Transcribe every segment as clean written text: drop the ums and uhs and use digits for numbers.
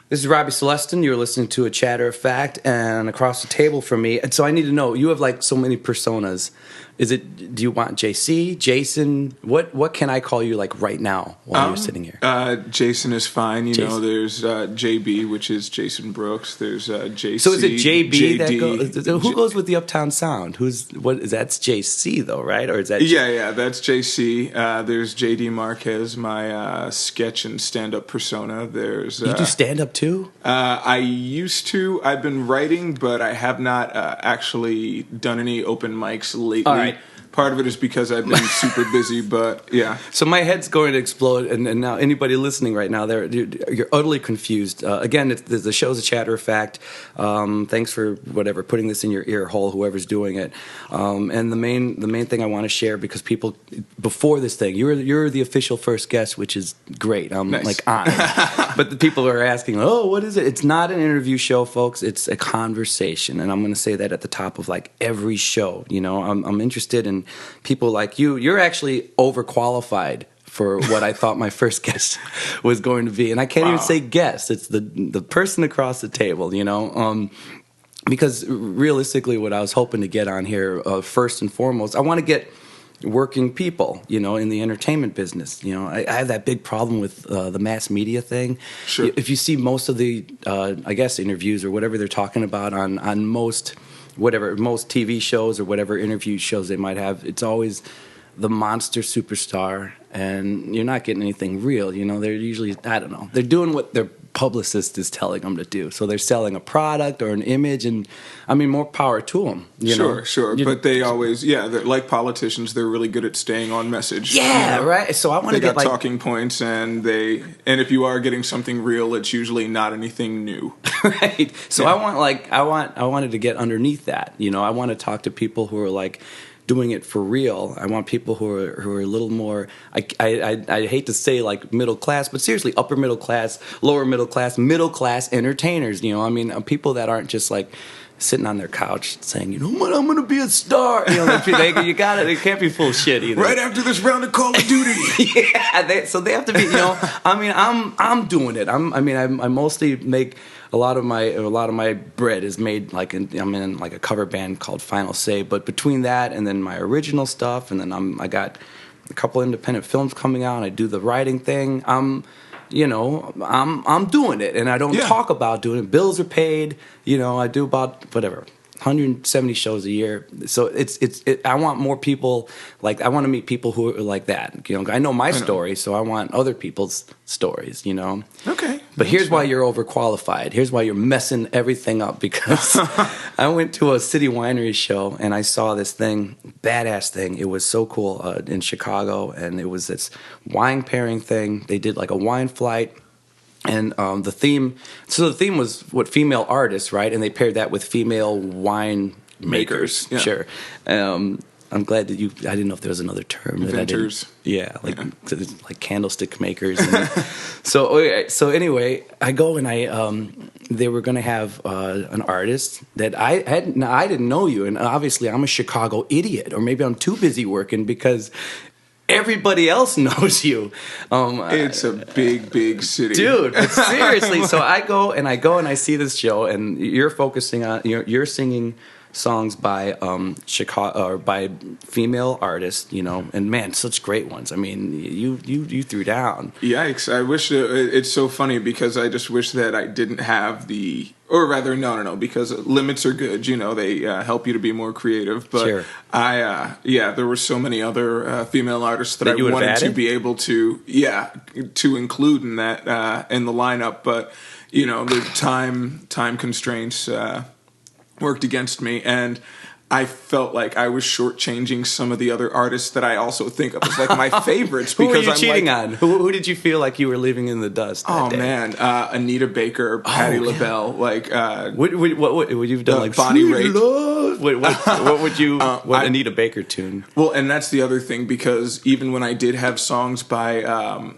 This is Robby Celestin. You're listening to A Chatter of Fact, and across the table from me. And so I need to know, you have like so many personas. Do you want JC, Jason? What can I call you like right now while you're sitting here? Jason is fine. You know, there's JB, which is Jason Brooks. There's JC. So is it JB JD, that goes? Who goes with the Uptown Sound? That's JC though, right? Or is that? Yeah, that's JC. There's JD Marquez, my sketch and stand-up persona. There's you do stand-up too? I used to. I've been writing, but I have not actually done any open mics lately. All right. Part of it is because I've been super busy, but yeah. So my head's going to explode, and now anybody listening right now, you're utterly confused. Again, the show's A Chatter of Fact. Thanks for putting this in your ear hole, whoever's doing it. And the main thing I want to share, because people before this thing, you're the official first guest, which is great. I'm nice. like honored. But the people are asking, oh, what is it? It's not an interview show, folks. It's a conversation, and I'm going to say that at the top of like every show. You know, I'm interested in people like you. You're actually overqualified for what I thought my first guest was going to be, and I can't even say guest. It's the person across the table, you know. Because realistically, what I was hoping to get on here first and foremost, I want to get working people, you know, in the entertainment business. You know, I have that big problem with the mass media thing. Sure. If you see most of the, I guess, interviews or whatever they're talking about on most TV shows or whatever interview shows they might have, it's always the monster superstar, and you're not getting anything real. You know, they're usually, I don't know, they're doing what their publicist is telling them to do. So they're selling a product or an image, and I mean, more power to them. Sure. But they always, they're like politicians, they're really good at staying on message. Yeah, you know? Right. So I want to get like talking points, and if you are getting something real, it's usually not anything new. Right. So I wanted to get underneath that. You know, I want to talk to people who are like doing it for real. I want people who are a little more, I hate to say like middle class, but seriously, upper middle class, lower middle class entertainers. You know, I mean, people that aren't just like sitting on their couch saying, you know what, I'm going to be a star. You know, you got it. They can't be full of shit either. Right after this round of Call of Duty. Yeah, so they have to be. You know, I mean, I'm doing it. I mostly make. A lot of my bread is made I'm in like a cover band called Final Say, but between that and then my original stuff, and then I got a couple independent films coming out, and I do the writing thing. I'm doing it, and I don't talk about doing it. Bills are paid. You know, I do about 170 shows a year. So I want more people, like I want to meet people who are like that. You know, I know my story, so I want other people's stories, you know. Okay. But here's why you're overqualified. Here's why you're messing everything up, because I went to a City Winery show and I saw this thing, badass thing. It was so cool in Chicago, and it was this wine pairing thing. They did like a wine flight. And the theme was what, female artists, right? And they paired that with female wine makers. Yeah. Sure. I'm glad that I didn't know if there was another term. Inventors. Like candlestick makers. So anyway, I go and they were going to have an artist that I didn't know you. And obviously I'm a Chicago idiot, or maybe I'm too busy working because everybody else knows you. It's a big city, dude. But seriously, so I go and I see this show, and you're focusing on you're singing songs by Chicago or by female artists, you know, and man, such great ones. I mean, you threw down. Yikes! I wish it's so funny because I just wish that I didn't have the. Or rather, no, because limits are good. You know, they help you to be more creative. But sure. There were so many other female artists that I wanted to be able to include in that in the lineup. But you know, the time constraints worked against me, and I felt like I was shortchanging some of the other artists that I also think of as like my favorites. Who were you cheating on? Who did you feel like you were leaving in the dust? Oh man, Anita Baker, Patti LaBelle, like what would you've done? Like Bonnie Raitt. What would you? What Anita Baker tune? Well, and that's the other thing, because even when I did have songs by.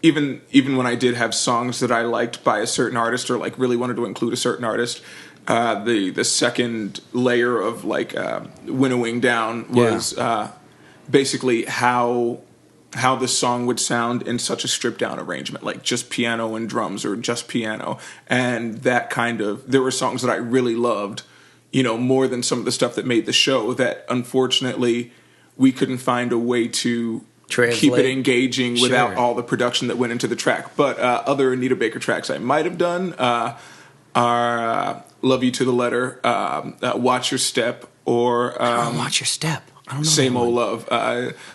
Even when I did have songs that I liked by a certain artist, or like really wanted to include a certain artist, the second layer of like winnowing down was basically how how the song would sound in such a stripped down arrangement, like just piano and drums or just piano. And that kind of, there were songs that I really loved, you know, more than some of the stuff that made the show, that unfortunately we couldn't find a way to keep it engaging without all the production that went into the track. But other Anita Baker tracks I might have done are Love You to the Letter, Watch Your Step, or Watch Your Step. I don't know. Same Old Love.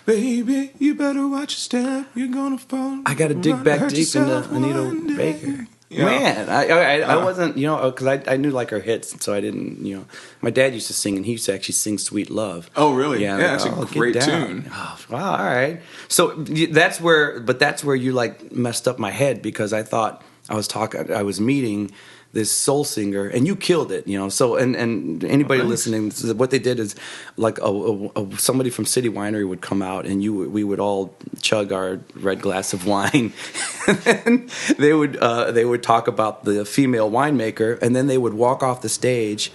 Baby, you better watch your step. You're gonna fall. I got to dig back deep into Anita Baker. Yeah. Man, I wasn't, you know, because I knew like her hits, so I didn't, you know. My dad used to sing, and he used to actually sing "Sweet Love." Oh, really? Yeah, that's a great tune. Oh, wow, all right. So that's where you like messed up my head, because I thought I was meeting this soul singer, and you killed it, you know. So and anybody listening, what they did is like somebody from City Winery would come out, and we would all chug our red glass of wine, and then they would talk about the female winemaker, and then they would walk off the stage.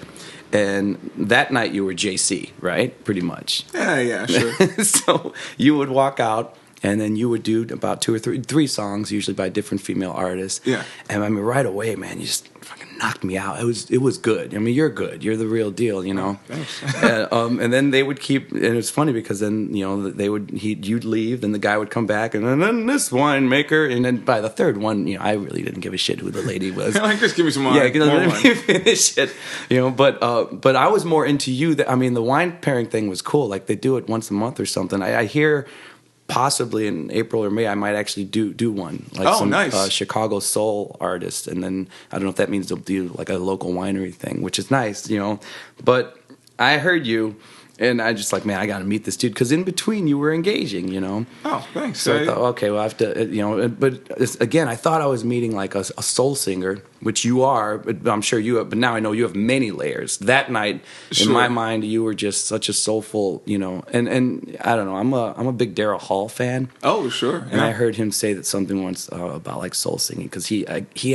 And that night you were JC, right? Pretty much. Yeah, sure. So you would walk out, and then you would do about 2 or 3 songs, usually by different female artists. Yeah. And I mean, right away, man, you just fucking knocked me out. It was good. I mean, you're good. You're the real deal, you know. Oh, thanks. And then they would keep, and it's funny because then, you know, you'd leave, then the guy would come back, and then this winemaker, and then by the third one, you know, I really didn't give a shit who the lady was. Like, just give me some wine. Yeah, let me finish it. You know, but I was more into you. I mean, the wine pairing thing was cool. Like, they do it once a month or something. I hear. Possibly in April or May, I might actually do one. Like some nice. Chicago soul artist, and then I don't know if that means they'll do like a local winery thing, which is nice, you know. But I heard you, and I just like, man, I got to meet this dude, because in between you were engaging, you know. Oh, thanks. So I thought, okay, well, I have to, you know. But again, I thought I was meeting like a soul singer, which you are. But I'm sure you have. But now I know you have many layers. That night, in my mind, you were just such a soulful, you know. And I don't know. I'm a big Daryl Hall fan. Oh, sure. And I heard him say that something once about like soul singing, because he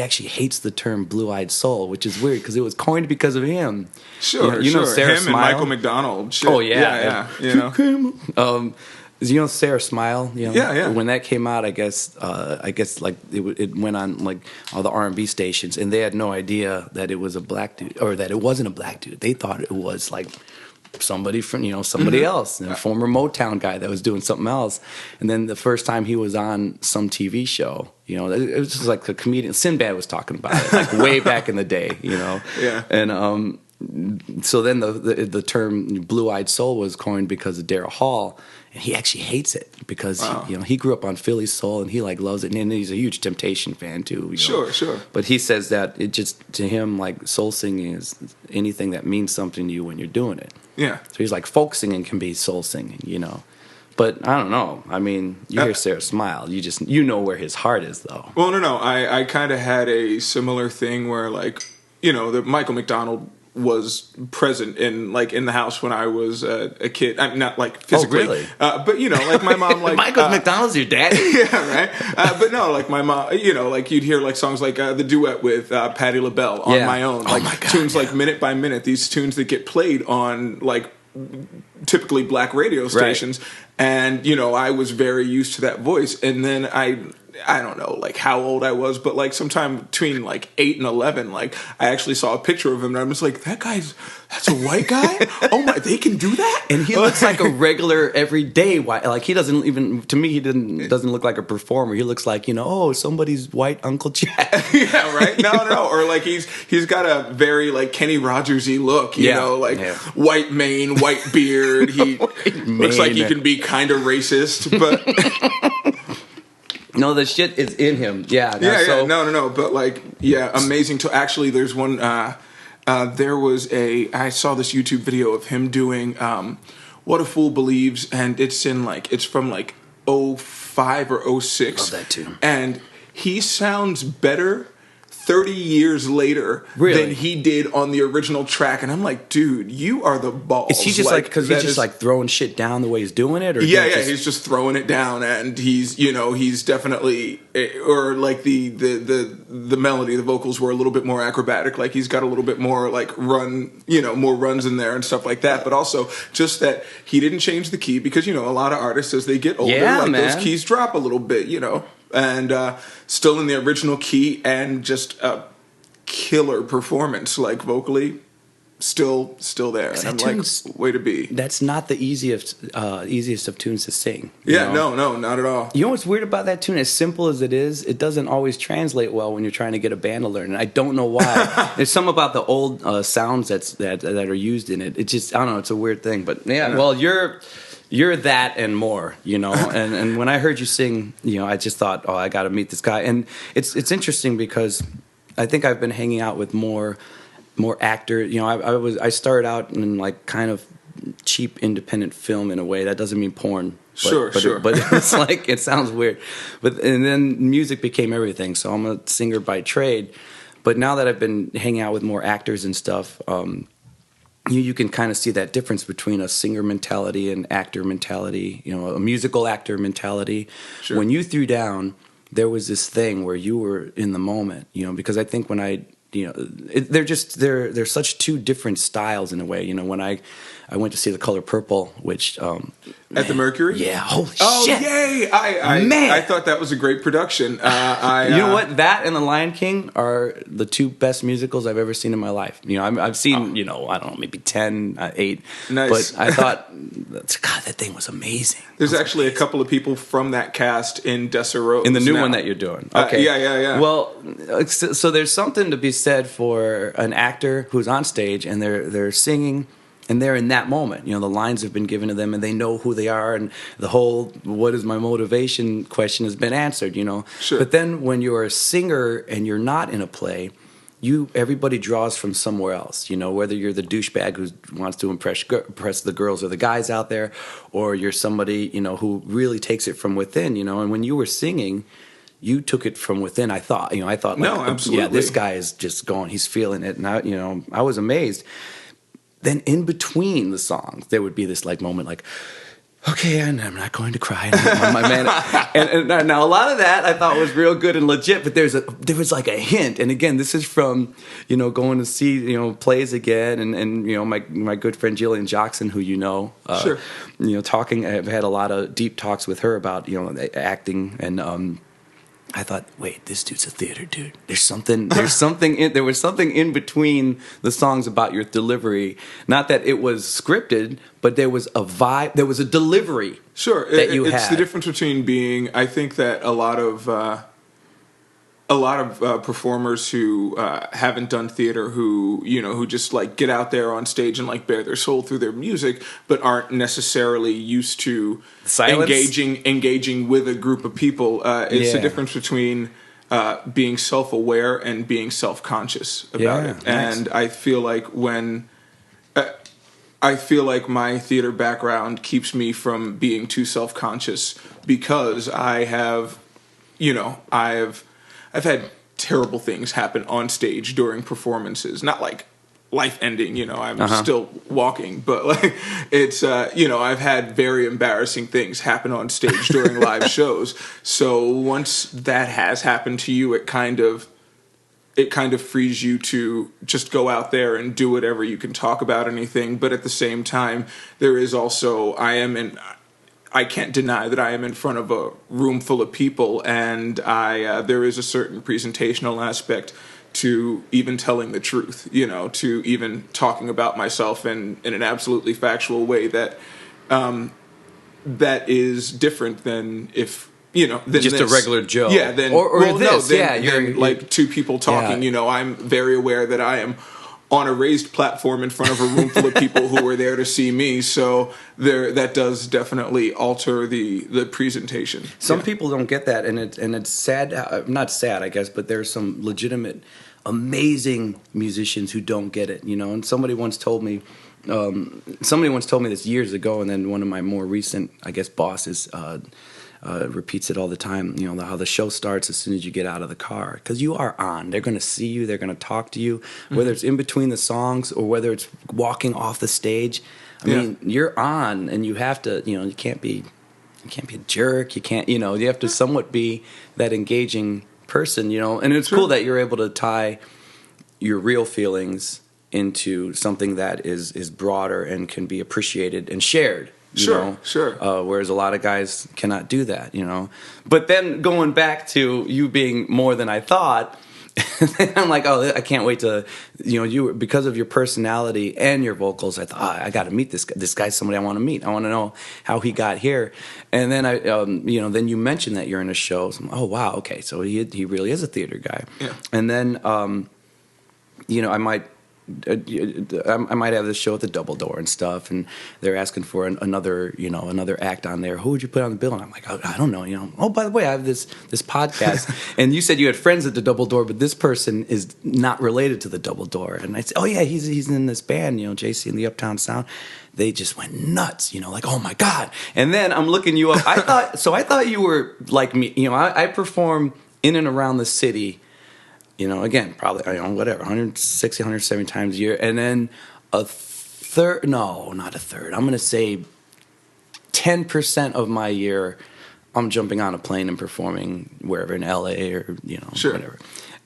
actually hates the term blue-eyed soul, which is weird because it was coined because of him. Sure, you know Sarah him Smile? And Michael McDonald. Shit. Oh yeah. You know. You know Sarah Smile? You know, yeah. When that came out, I guess like it went on like all the R&B stations, and they had no idea that it was a black dude, or that it wasn't a black dude. They thought it was like somebody from, you know, somebody else, a former Motown guy that was doing something else. And then the first time he was on some TV show, you know, it was just like a comedian. Sinbad was talking about it, like way back in the day, you know. Yeah. And so then the term blue-eyed soul was coined because of Daryl Hall. And he actually hates it because he grew up on Philly soul, and he like loves it, and he's a huge Temptation fan too. You know? Sure. But he says that it just, to him, like soul singing is anything that means something to you when you're doing it. Yeah. So he's like, folk singing can be soul singing, you know. But I don't know. I mean, you hear Sarah Smile, you know where his heart is, though. Well, no. I kind of had a similar thing where, like, you know, that Michael McDonald was present in the house when I was a kid. I'm not like physically, really? But you know, like my mom, like Michael McDonald's your daddy. Yeah, right. But no, like my mom, you know, like you'd hear like songs like the duet with Patti LaBelle on My Own, like my God, tunes like Minute by Minute. These tunes that get played on like typically black radio stations, and you know, I was very used to that voice, and then I don't know, like, how old I was, but, like, sometime between, like, 8 and 11, like, I actually saw a picture of him, and I was like, that's a white guy? Oh, my, they can do that? And he looks like a regular, everyday white, like, he doesn't even, to me, he doesn't look like a performer. He looks like, you know, somebody's white Uncle Jack. Yeah, right? No. Or, like, he's got a very, like, Kenny Rogers-y look, you know, like, white mane, white beard. He looks like he can be kind of racist, but... No, the shit is in him. Yeah. No. But like, amazing. Actually, there's one. There was I saw this YouTube video of him doing "What a Fool Believes," and it's from like 05 or 06. Love that tune. And he sounds better 30 years later really? than he did on the original track, and I'm like, dude, you are the balls. Is he just like because he's just like throwing shit down the way he's doing it, or he's just throwing it down, and he's definitely, or like the melody, the vocals were a little bit more acrobatic, like he's got a little bit more like more runs in there and stuff like that, but also just that he didn't change the key because a lot of artists as they get older, those keys drop a little bit, and still in the original key, and just a killer performance, like vocally, still there. And I'm like, way to be. That's not the easiest of tunes to sing. No, not at all. You know what's weird about that tune? As simple as it doesn't always translate well when you're trying to get a band to learn. And I don't know why. There's something about the old sounds that are used in it. It just, I don't know, it's a weird thing. But yeah, well, you're that and more, and when I heard you sing, I just thought, I got to meet this guy. And it's interesting because I think I've been hanging out with more actors. I started out in like kind of cheap independent film in a way. That doesn't mean porn. But it's like, it sounds weird. And then music became everything. So I'm a singer by trade. But now that I've been hanging out with more actors and stuff, you can kind of see that difference between a singer mentality and actor mentality, a musical actor mentality. Sure. When you threw down, there was this thing where you were in the moment, because I think when they're such two different styles in a way. When I went to see The Color Purple, which at the Mercury, yeah, holy shit! Oh yay! I thought that was a great production. You know what? That and The Lion King are the two best musicals I've ever seen in my life. I've seen I don't know, maybe 10, 8. Nice. But I thought, God, that thing was amazing. There's actually a couple of people from that cast in Desiree in the new one that you're doing. Okay, yeah. Well, so there's something to be said for an actor who's on stage and they're singing. And they're in that moment. The lines have been given to them and they know who they are, and the whole what is my motivation question has been answered, Sure. But then when you're a singer and you're not in a play, everybody draws from somewhere else, whether you're the douchebag who wants to impress the girls or the guys out there, or you're somebody, who really takes it from within, and when you were singing, you took it from within. I thought, like, no, absolutely. Yeah, this guy is just going, he's feeling it. And I was amazed. Then in between the songs, there would be this like moment like, okay, and I'm not going to cry. My man. And now a lot of that I thought was real good and legit, but there was like a hint. And again, this is from, going to see, plays again. And my good friend Jillian Jackson, who sure. Talking, I've had a lot of deep talks with her about, acting and, I thought, wait, this dude's a theater dude. There was something in between the songs about your delivery. Not that it was scripted, but there was a vibe, there was a delivery. Sure, it's the difference between being. I think that a lot of performers who haven't done theater, who just like get out there on stage and like bare their soul through their music, but aren't necessarily used to engaging with a group of people. It's the difference between being self-aware and being self-conscious about it. Nice. And I feel like my theater background keeps me from being too self-conscious because I've had terrible things happen on stage during performances. Not like life-ending, I'm still walking, but like it's, I've had very embarrassing things happen on stage during live shows. So once that has happened to you, it kind of frees you to just go out there and do whatever. You can talk about anything, but at the same time, there is also, I can't deny that I am in front of a room full of people, and there is a certain presentational aspect to even telling the truth, to even talking about myself in an absolutely factual way that is different than if, than just this. A regular Joe. Yeah, you're like two people talking, I'm very aware that I am on a raised platform in front of a room full of people who were there to see me, so that does definitely alter the presentation. Some people don't get that, and it's sad. Not sad, I guess, but there's some legitimate, amazing musicians who don't get it. And somebody once told me this years ago, and then one of my more recent, I guess, bosses. repeats it all the time. You know, how the show starts as soon as you get out of the car, because you are on. They're going to see you. They're going to talk to you, whether it's in between the songs or whether it's walking off the stage. I mean, you're on, and you have to. You know, you can't be a jerk. You can't. You know, you have to somewhat be that engaging person. You know, and it's cool that you're able to tie your real feelings into something that is broader and can be appreciated and shared. Sure. Whereas a lot of guys cannot do that, you know. But then going back to you being more than I thought, I'm like, oh, I can't wait to, you know, because of your personality and your vocals, I thought, I got to meet this guy. This guy's somebody I want to meet. I want to know how he got here. And then then you mentioned that you're in a show. So oh wow, okay, so he really is a theater guy. Yeah. And then, I might have this show at the Double Door and stuff, and they're asking for another act on there. Who would you put on the bill? And I'm like, I don't know. You know. Oh, by the way, I have this podcast, and you said you had friends at the Double Door, but this person is not related to the Double Door. And I said, oh yeah, he's in this band, you know, JC and the Uptown Sound. They just went nuts, you know, like, oh my God. And then I'm looking you up. I thought you were like me. You know, I perform in and around the city. You know, again, probably, 160, 170 times a year. And then not a third. I'm going to say 10% of my year, I'm jumping on a plane and performing wherever in LA or, you know, whatever.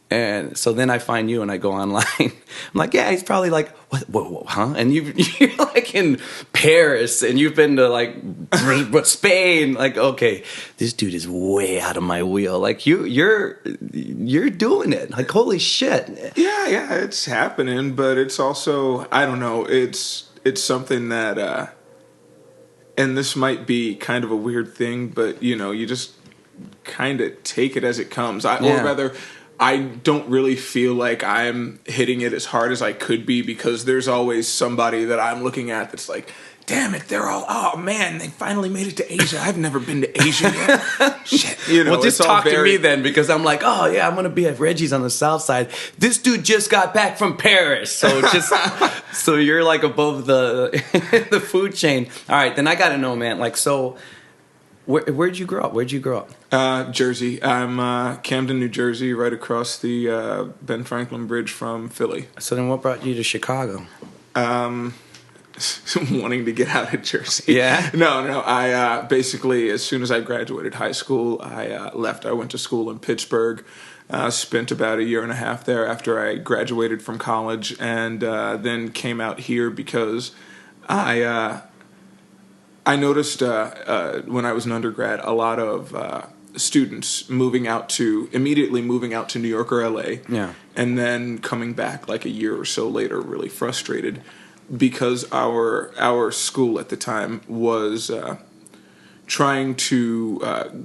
And so then I find you and I go online. I'm like, yeah, he's probably like, what, huh? And you're like in Paris and you've been to like Spain. Like, okay, this dude is way out of my wheel. Like you're doing it. Like, holy shit. Yeah, it's happening, but it's also, I don't know, it's something that, and this might be kind of a weird thing, but you know, you just kind of take it as it comes. Or rather, I don't really feel like I'm hitting it as hard as I could be, because there's always somebody that I'm looking at that's like, damn it, oh man, they finally made it to Asia. I've never been to Asia yet. Shit. You know, well, just talk to me then, because I'm like, oh yeah, I'm going to be at Reggie's on the South Side. This dude just got back from Paris. So so you're like above the food chain. All right, then I got to know, man, like, so where'd you grow up? Jersey. I'm Camden, New Jersey, right across the Ben Franklin Bridge from Philly. So then what brought you to Chicago? Wanting to get out of Jersey. Yeah? No. I basically, as soon as I graduated high school, I left. I went to school in Pittsburgh, spent about a year and a half there after I graduated from college, and then came out here because I noticed when I was an undergrad, a lot of students immediately moving out to New York or LA, and then coming back like a year or so later, really frustrated because our school at the time was trying to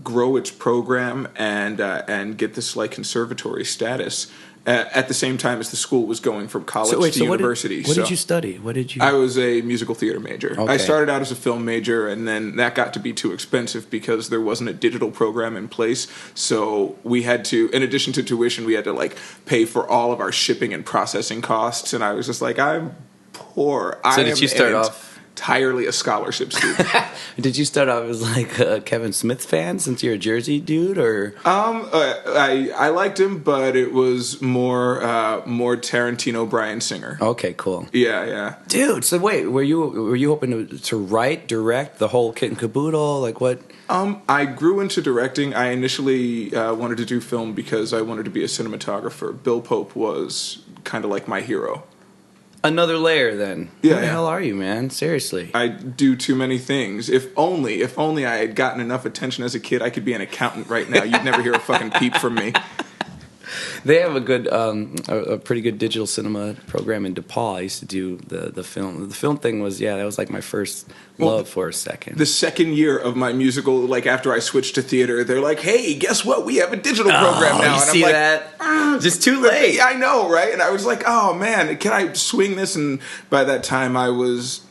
grow its program and get this like conservatory status. At the same time as the school was going from college to university. What did you study? I was a musical theater major. Okay. I started out as a film major, and then that got to be too expensive because there wasn't a digital program in place. So we had to, in addition to tuition, we had to like pay for all of our shipping and processing costs. And I was just like, I'm poor. So did you start off entirely a scholarship student? Did you start off as like a Kevin Smith fan since you're a Jersey dude, or? I liked him, but it was more Tarantino, Bryan Singer. Okay, cool. Yeah. Dude, so wait, were you hoping to write, direct the whole kit and caboodle? Like what? I grew into directing. I initially wanted to do film because I wanted to be a cinematographer. Bill Pope was kind of like my hero. Another layer, then. Yeah. Who the hell are you, man? Seriously. I do too many things. If only I had gotten enough attention as a kid, I could be an accountant right now. You'd never hear a fucking peep from me. They have a good, a pretty good digital cinema program in DePaul. I used to do the film. The film thing was, that was like my first love for a second. The second year of my musical, like after I switched to theater, they're like, "Hey, guess what? We have a digital program now." You see that? Just too late. I know, right? And I was like, "Oh man, can I swing this?" And by that time, I was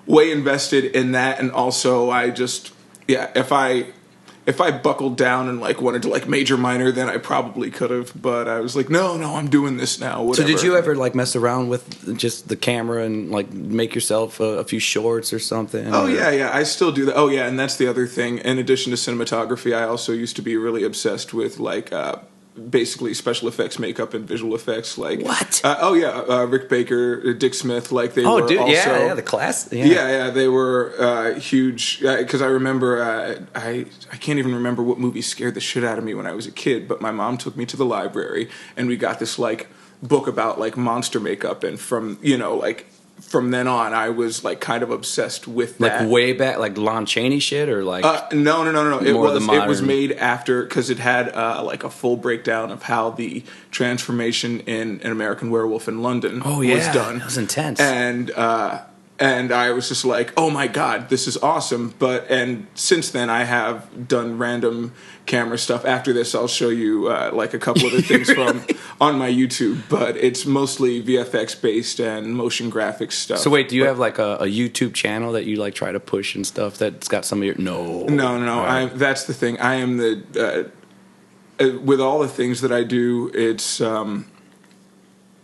way invested in that, and also I just, if I buckled down and like wanted to like major minor, then I probably could have. But I was like, no, I'm doing this now. Whatever. So did you ever like mess around with just the camera and like make yourself a few shorts or something? Oh yeah, I still do that. Oh yeah, and that's the other thing. In addition to cinematography, I also used to be really obsessed with like basically special effects, makeup, and visual effects. Like what? Rick Baker, Dick Smith, like they were dude, also, yeah, the class. Yeah, they were huge. Because I remember, I can't even remember what movie scared the shit out of me when I was a kid. But my mom took me to the library, and we got this like book about like monster makeup, and from then on, I was like kind of obsessed with that. Like way back, like Lon Chaney shit, or like no. It was made after, because it had like a full breakdown of how the transformation in An American Werewolf in London was done. That was intense. And I was just like, oh my God, this is awesome. And since then, I have done random camera stuff. After this, I'll show you like a couple of the things from on my YouTube, but it's mostly VFX based and motion graphics stuff. So wait, do you have like a YouTube channel that you like try to push and stuff that's got some of your... No. Right. That's the thing. I am with all the things that I do, it's I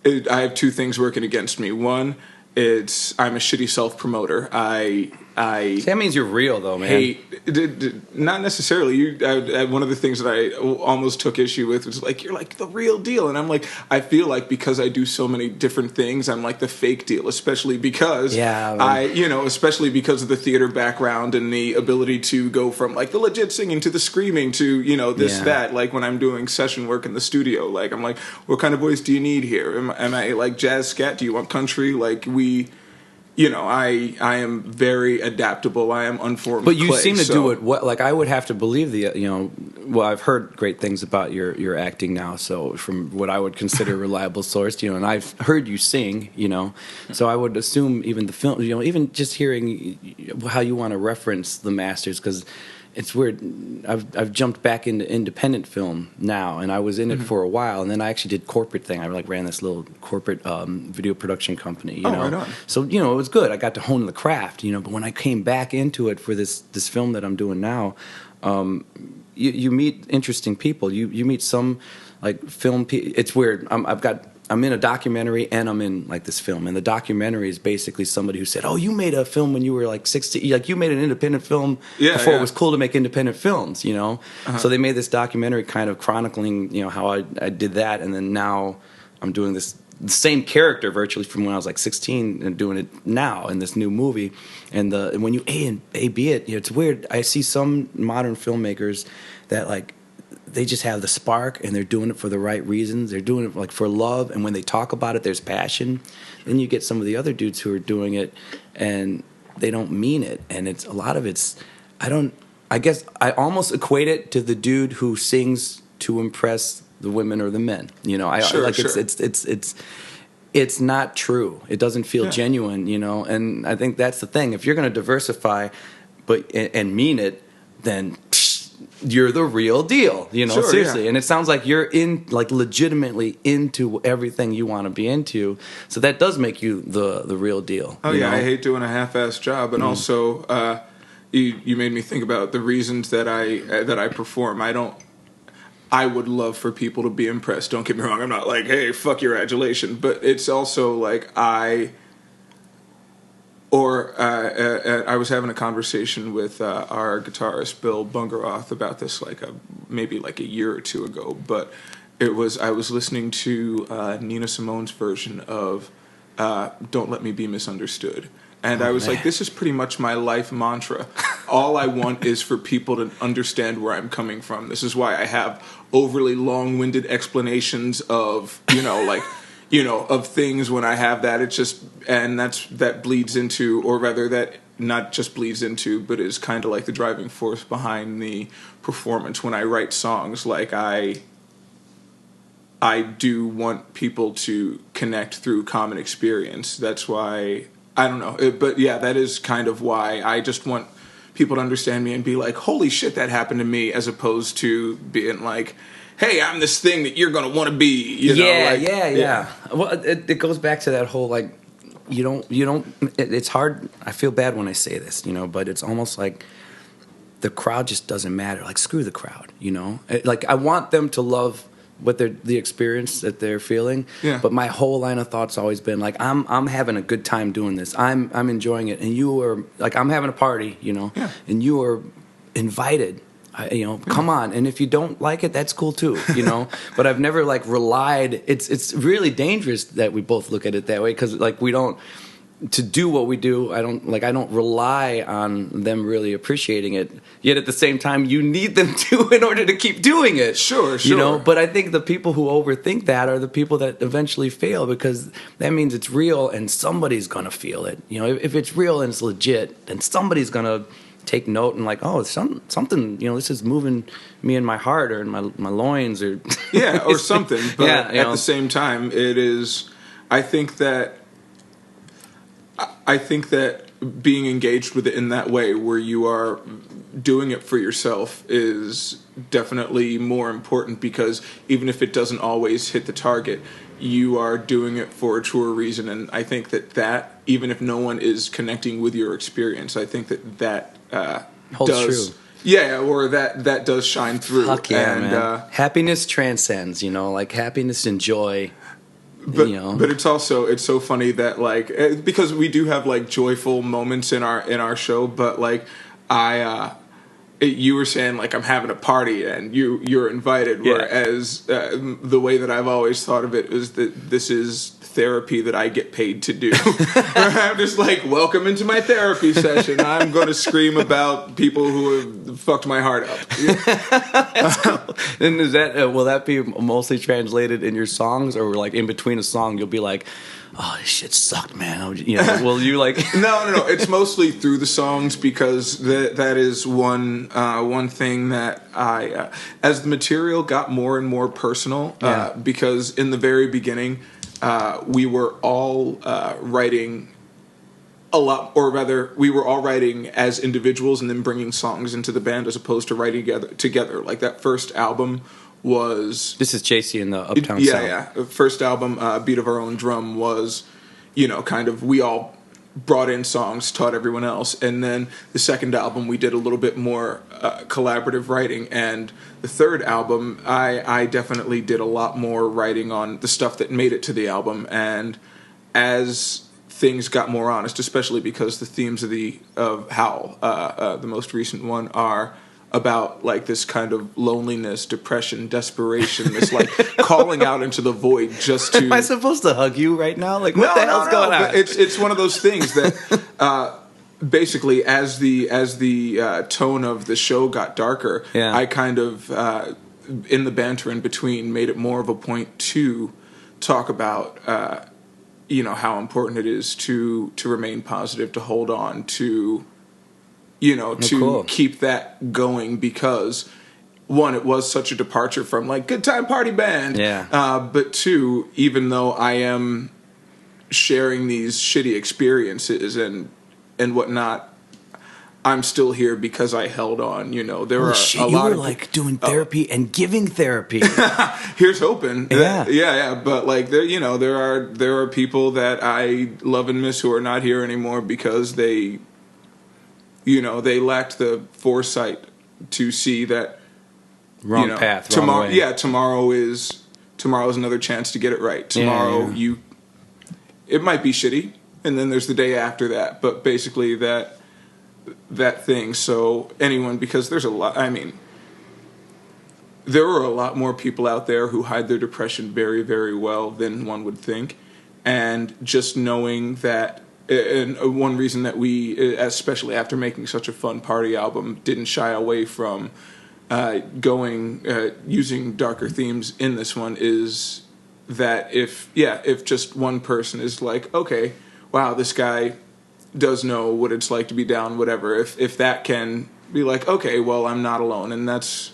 have two things working against me. One, I'm a shitty self-promoter. See, that means you're real, though, man. Not necessarily. One of the things that I almost took issue with was like, you're like the real deal, and I'm like, I feel like because I do so many different things, I'm like the fake deal, especially because especially because of the theater background and the ability to go from like the legit singing to the screaming to that. Like when I'm doing session work in the studio, like I'm like, what kind of voice do you need here? Am I like jazz scat? Do you want country? Like I am very adaptable. I am unformed. But you clay, seem to do it. Like I would have to believe well, I've heard great things about your acting now. So from what I would consider a reliable source, and I've heard you sing, So I would assume even the film, even just hearing how you want to reference the masters, because it's weird. I've jumped back into independent film now, and I was in it for a while, and then I actually did corporate thing. I like ran this little corporate video production company. Right on. So it was good. I got to hone the craft. But when I came back into it for this film that I'm doing now, you meet interesting people. You meet some like film. It's weird. I'm in a documentary and I'm in like this film, and the documentary is basically somebody who said, "Oh, you made a film when you were like 16. Like you made an independent film before it was cool to make independent films." So they made this documentary kind of chronicling, how I did that, and then now I'm doing the same character virtually from when I was like 16 and doing it now in this new movie. And when you A/B it, it's weird. I see some modern filmmakers that like, they just have the spark and they're doing it for the right reasons. They're doing it like for love, and when they talk about it, there's passion. Then you get some of the other dudes who are doing it and they don't mean it, and it's a lot of it's. I guess I almost equate it to the dude who sings to impress the women or the men. Sure. It's not true. It doesn't feel genuine. And I think that's the thing. If you're going to diversify, and mean it, then you're the real deal, seriously. And it sounds like you're legitimately into everything you want to be into. So that does make you the real deal. Oh yeah, I hate doing a half-assed job. And also, you made me think about the reasons that I perform. I would love for people to be impressed. Don't get me wrong. I'm not like, hey, fuck your adulation. But it's also like I was having a conversation with our guitarist Bill Bungeroth about this maybe a year or two ago. But I was listening to Nina Simone's version of "Don't Let Me Be Misunderstood," and I was like, this is pretty much my life mantra. All I want is for people to understand where I'm coming from. This is why I have overly long-winded explanations of of things when I have that. It's just, and that bleeds into, or rather that not just bleeds into, but is kind of like the driving force behind the performance. When I write songs, like I do want people to connect through common experience. That's why, I don't know, but yeah, that is kind of why I just want people to understand me and be like, holy shit, that happened to me, as opposed to being like, hey, I'm this thing that you're going to want to be. Yeah. Well, it goes back to that whole, like, it's hard. I feel bad when I say this, but it's almost like the crowd just doesn't matter. Like, screw the crowd, you know? Like, I want them to love what the experience that they're feeling. Yeah. But my whole line of thought's always been like, I'm having a good time doing this. I'm enjoying it, and you are like, I'm having a party, you know, and you are invited. You know, come on. And if you don't like it, that's cool too, you know. But I've never like relied. It's really dangerous that we both look at it that way, because like we don't. To do what we do, I don't rely on them really appreciating it. Yet at the same time, you need them to in order to keep doing it. Sure. You know, but I think the people who overthink that are the people that eventually fail, because that means it's real and somebody's gonna feel it. You know, if it's real and it's legit, then somebody's gonna take note and like, oh, something. You know, this is moving me in my heart or in my loins or or something. But at the same time, it is. I think that being engaged with it in that way, where you are doing it for yourself, is definitely more important, because even if it doesn't always hit the target, you are doing it for a truer reason. And I think that even if no one is connecting with your experience, I think that holds does true. Yeah, or that does shine through. Fuck yeah, and, man. Happiness transcends, you know, like happiness and joy. But you know. But it's so funny that like, because we do have like joyful moments in our show, but like you were saying like, I'm having a party and you're invited, whereas the way that I've always thought of it is that this is therapy that I get paid to do. I'm just like, welcome into my therapy session. I'm going to scream about people who have fucked my heart up. That's cool. And is that will that be mostly translated in your songs, or like in between a song you'll be like, oh, this shit sucked, man? You know, will you like? No. It's mostly through the songs, because that is one thing that I, as the material got more and more personal, because in the very beginning, we were all writing a lot, or rather, we were all writing as individuals and then bringing songs into the band, as opposed to writing together. Like that first album was... This is JC and the Uptown Sound. Yeah. The first album, Beat of Our Own Drum, was, you know, kind of, we all brought in songs, taught everyone else. And then the second album, we did a little bit more collaborative writing. And the third album, I definitely did a lot more writing on the stuff that made it to the album. And as things got more honest, especially because the themes of Howl, the most recent one, are about like this kind of loneliness, depression, desperation, this like calling out into the void just to... Am I supposed to hug you right now? Like, what the hell's going on? It's one of those things that basically, as the tone of the show got darker, I kind of, in the banter in between, made it more of a point to talk about you know, how important it is to remain positive, to hold on, to... you know, keep that going, because one, it was such a departure from like good time party band. But two, even though I am sharing these shitty experiences and whatnot, I'm still here because I held on. You know, there are a lot. You were like doing therapy and giving therapy. Here's hoping. Yeah. But like there are people that I love and miss who are not here anymore because they lacked the foresight to see that wrong path. Tomorrow, wrong way. Tomorrow is another chance to get it right. Tomorrow, it might be shitty, and then there's the day after that. But basically, that thing. So anyone, because there's a lot. I mean, there are a lot more people out there who hide their depression very, very well than one would think, and just knowing that. And one reason that we, especially after making such a fun party album, didn't shy away from using darker themes in this one is that if just one person is like, okay, wow, this guy does know what it's like to be down, whatever, if that can be like, okay, well, I'm not alone. And that's,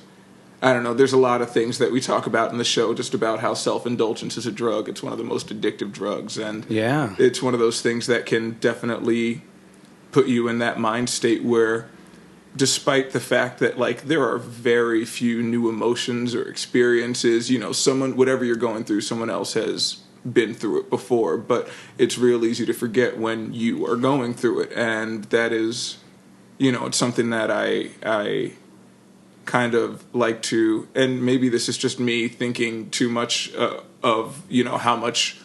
I don't know, there's a lot of things that we talk about in the show just about how self-indulgence is a drug. It's one of the most addictive drugs, and it's one of those things that can definitely put you in that mind state where, despite the fact that like there are very few new emotions or experiences, you know, whatever you're going through, someone else has been through it before, but it's real easy to forget when you are going through it, and that is it's something that I kind of like to, and maybe this is just me thinking too much of how much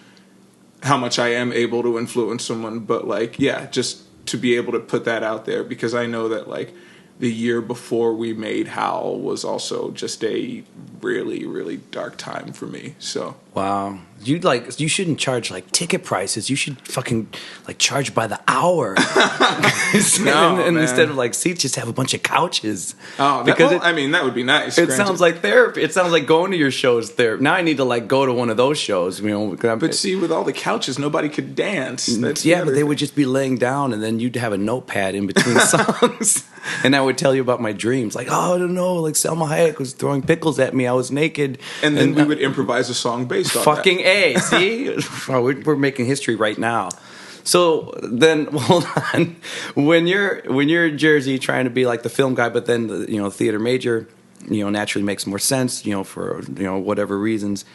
I am able to influence someone, but like, yeah, just to be able to put that out there, because I know that like the year before we made Howl was also just a really, really dark time for me. So wow, you shouldn't charge like ticket prices. You should fucking like charge by the hour. and instead of like seats, just have a bunch of couches. Oh, that would be nice. It sounds like therapy. It sounds like going to your shows therapy. Now I need to like go to one of those shows. But see, with all the couches, nobody could dance. But they would just be laying down, and then you'd have a notepad in between songs. And I would tell you about my dreams, like, oh, I don't know, like Selma Hayek was throwing pickles at me. I was naked, and then we would improvise a song based on fucking that. A. See, we're making history right now. So then, hold on. When you're in Jersey trying to be like the film guy, but then the theater major, naturally makes more sense, for whatever reasons.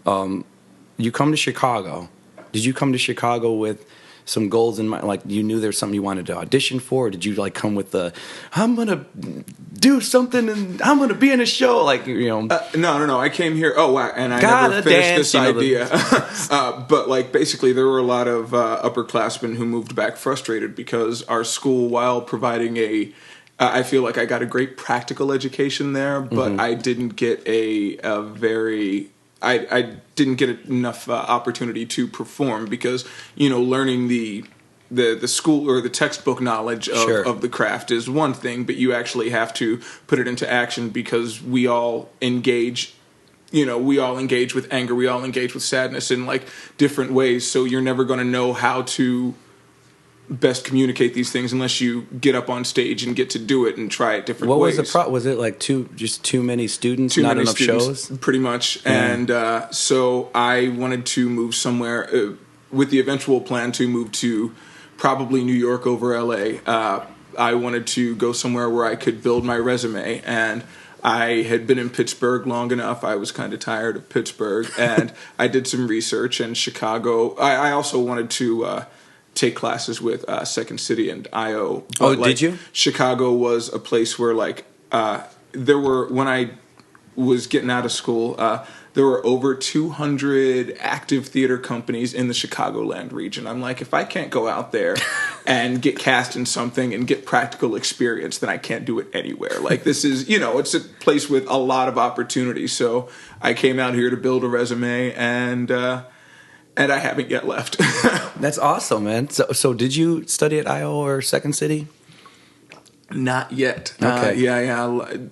You come to Chicago. Did you come to Chicago with some goals in mind? Like you knew there's something you wanted to audition for? Or did you like come with I'm gonna do something and I'm gonna be in a show? Like No. I came here. Oh wow, and I never finished this idea. But like basically, there were a lot of upperclassmen who moved back frustrated because our school, while providing I feel like I got a great practical education there, but I didn't get I didn't get enough opportunity to perform because, learning the school or the textbook knowledge of the craft is one thing, but you actually have to put it into action because we all engage, we all engage with anger, we all engage with sadness in like different ways. So you're never going to know how to best communicate these things unless you get up on stage and get to do it and try it different ways. What was was it like too many students, not enough shows? Pretty much. Yeah. And so I wanted to move somewhere with the eventual plan to move to probably New York over LA. I wanted to go somewhere where I could build my resume, and I had been in Pittsburgh long enough. I was kind of tired of Pittsburgh, and I did some research in Chicago. I also wanted to take classes with Second City and IO. But, did you? Chicago was a place where there were, when I was getting out of school, there were over 200 active theater companies in the Chicagoland region. I'm like, if I can't go out there and get cast in something and get practical experience, then I can't do it anywhere. Like this is, it's a place with a lot of opportunity. So I came out here to build a resume, and I haven't yet left. That's awesome, man. So did you study at IO or Second City? Not yet. Okay. Yeah.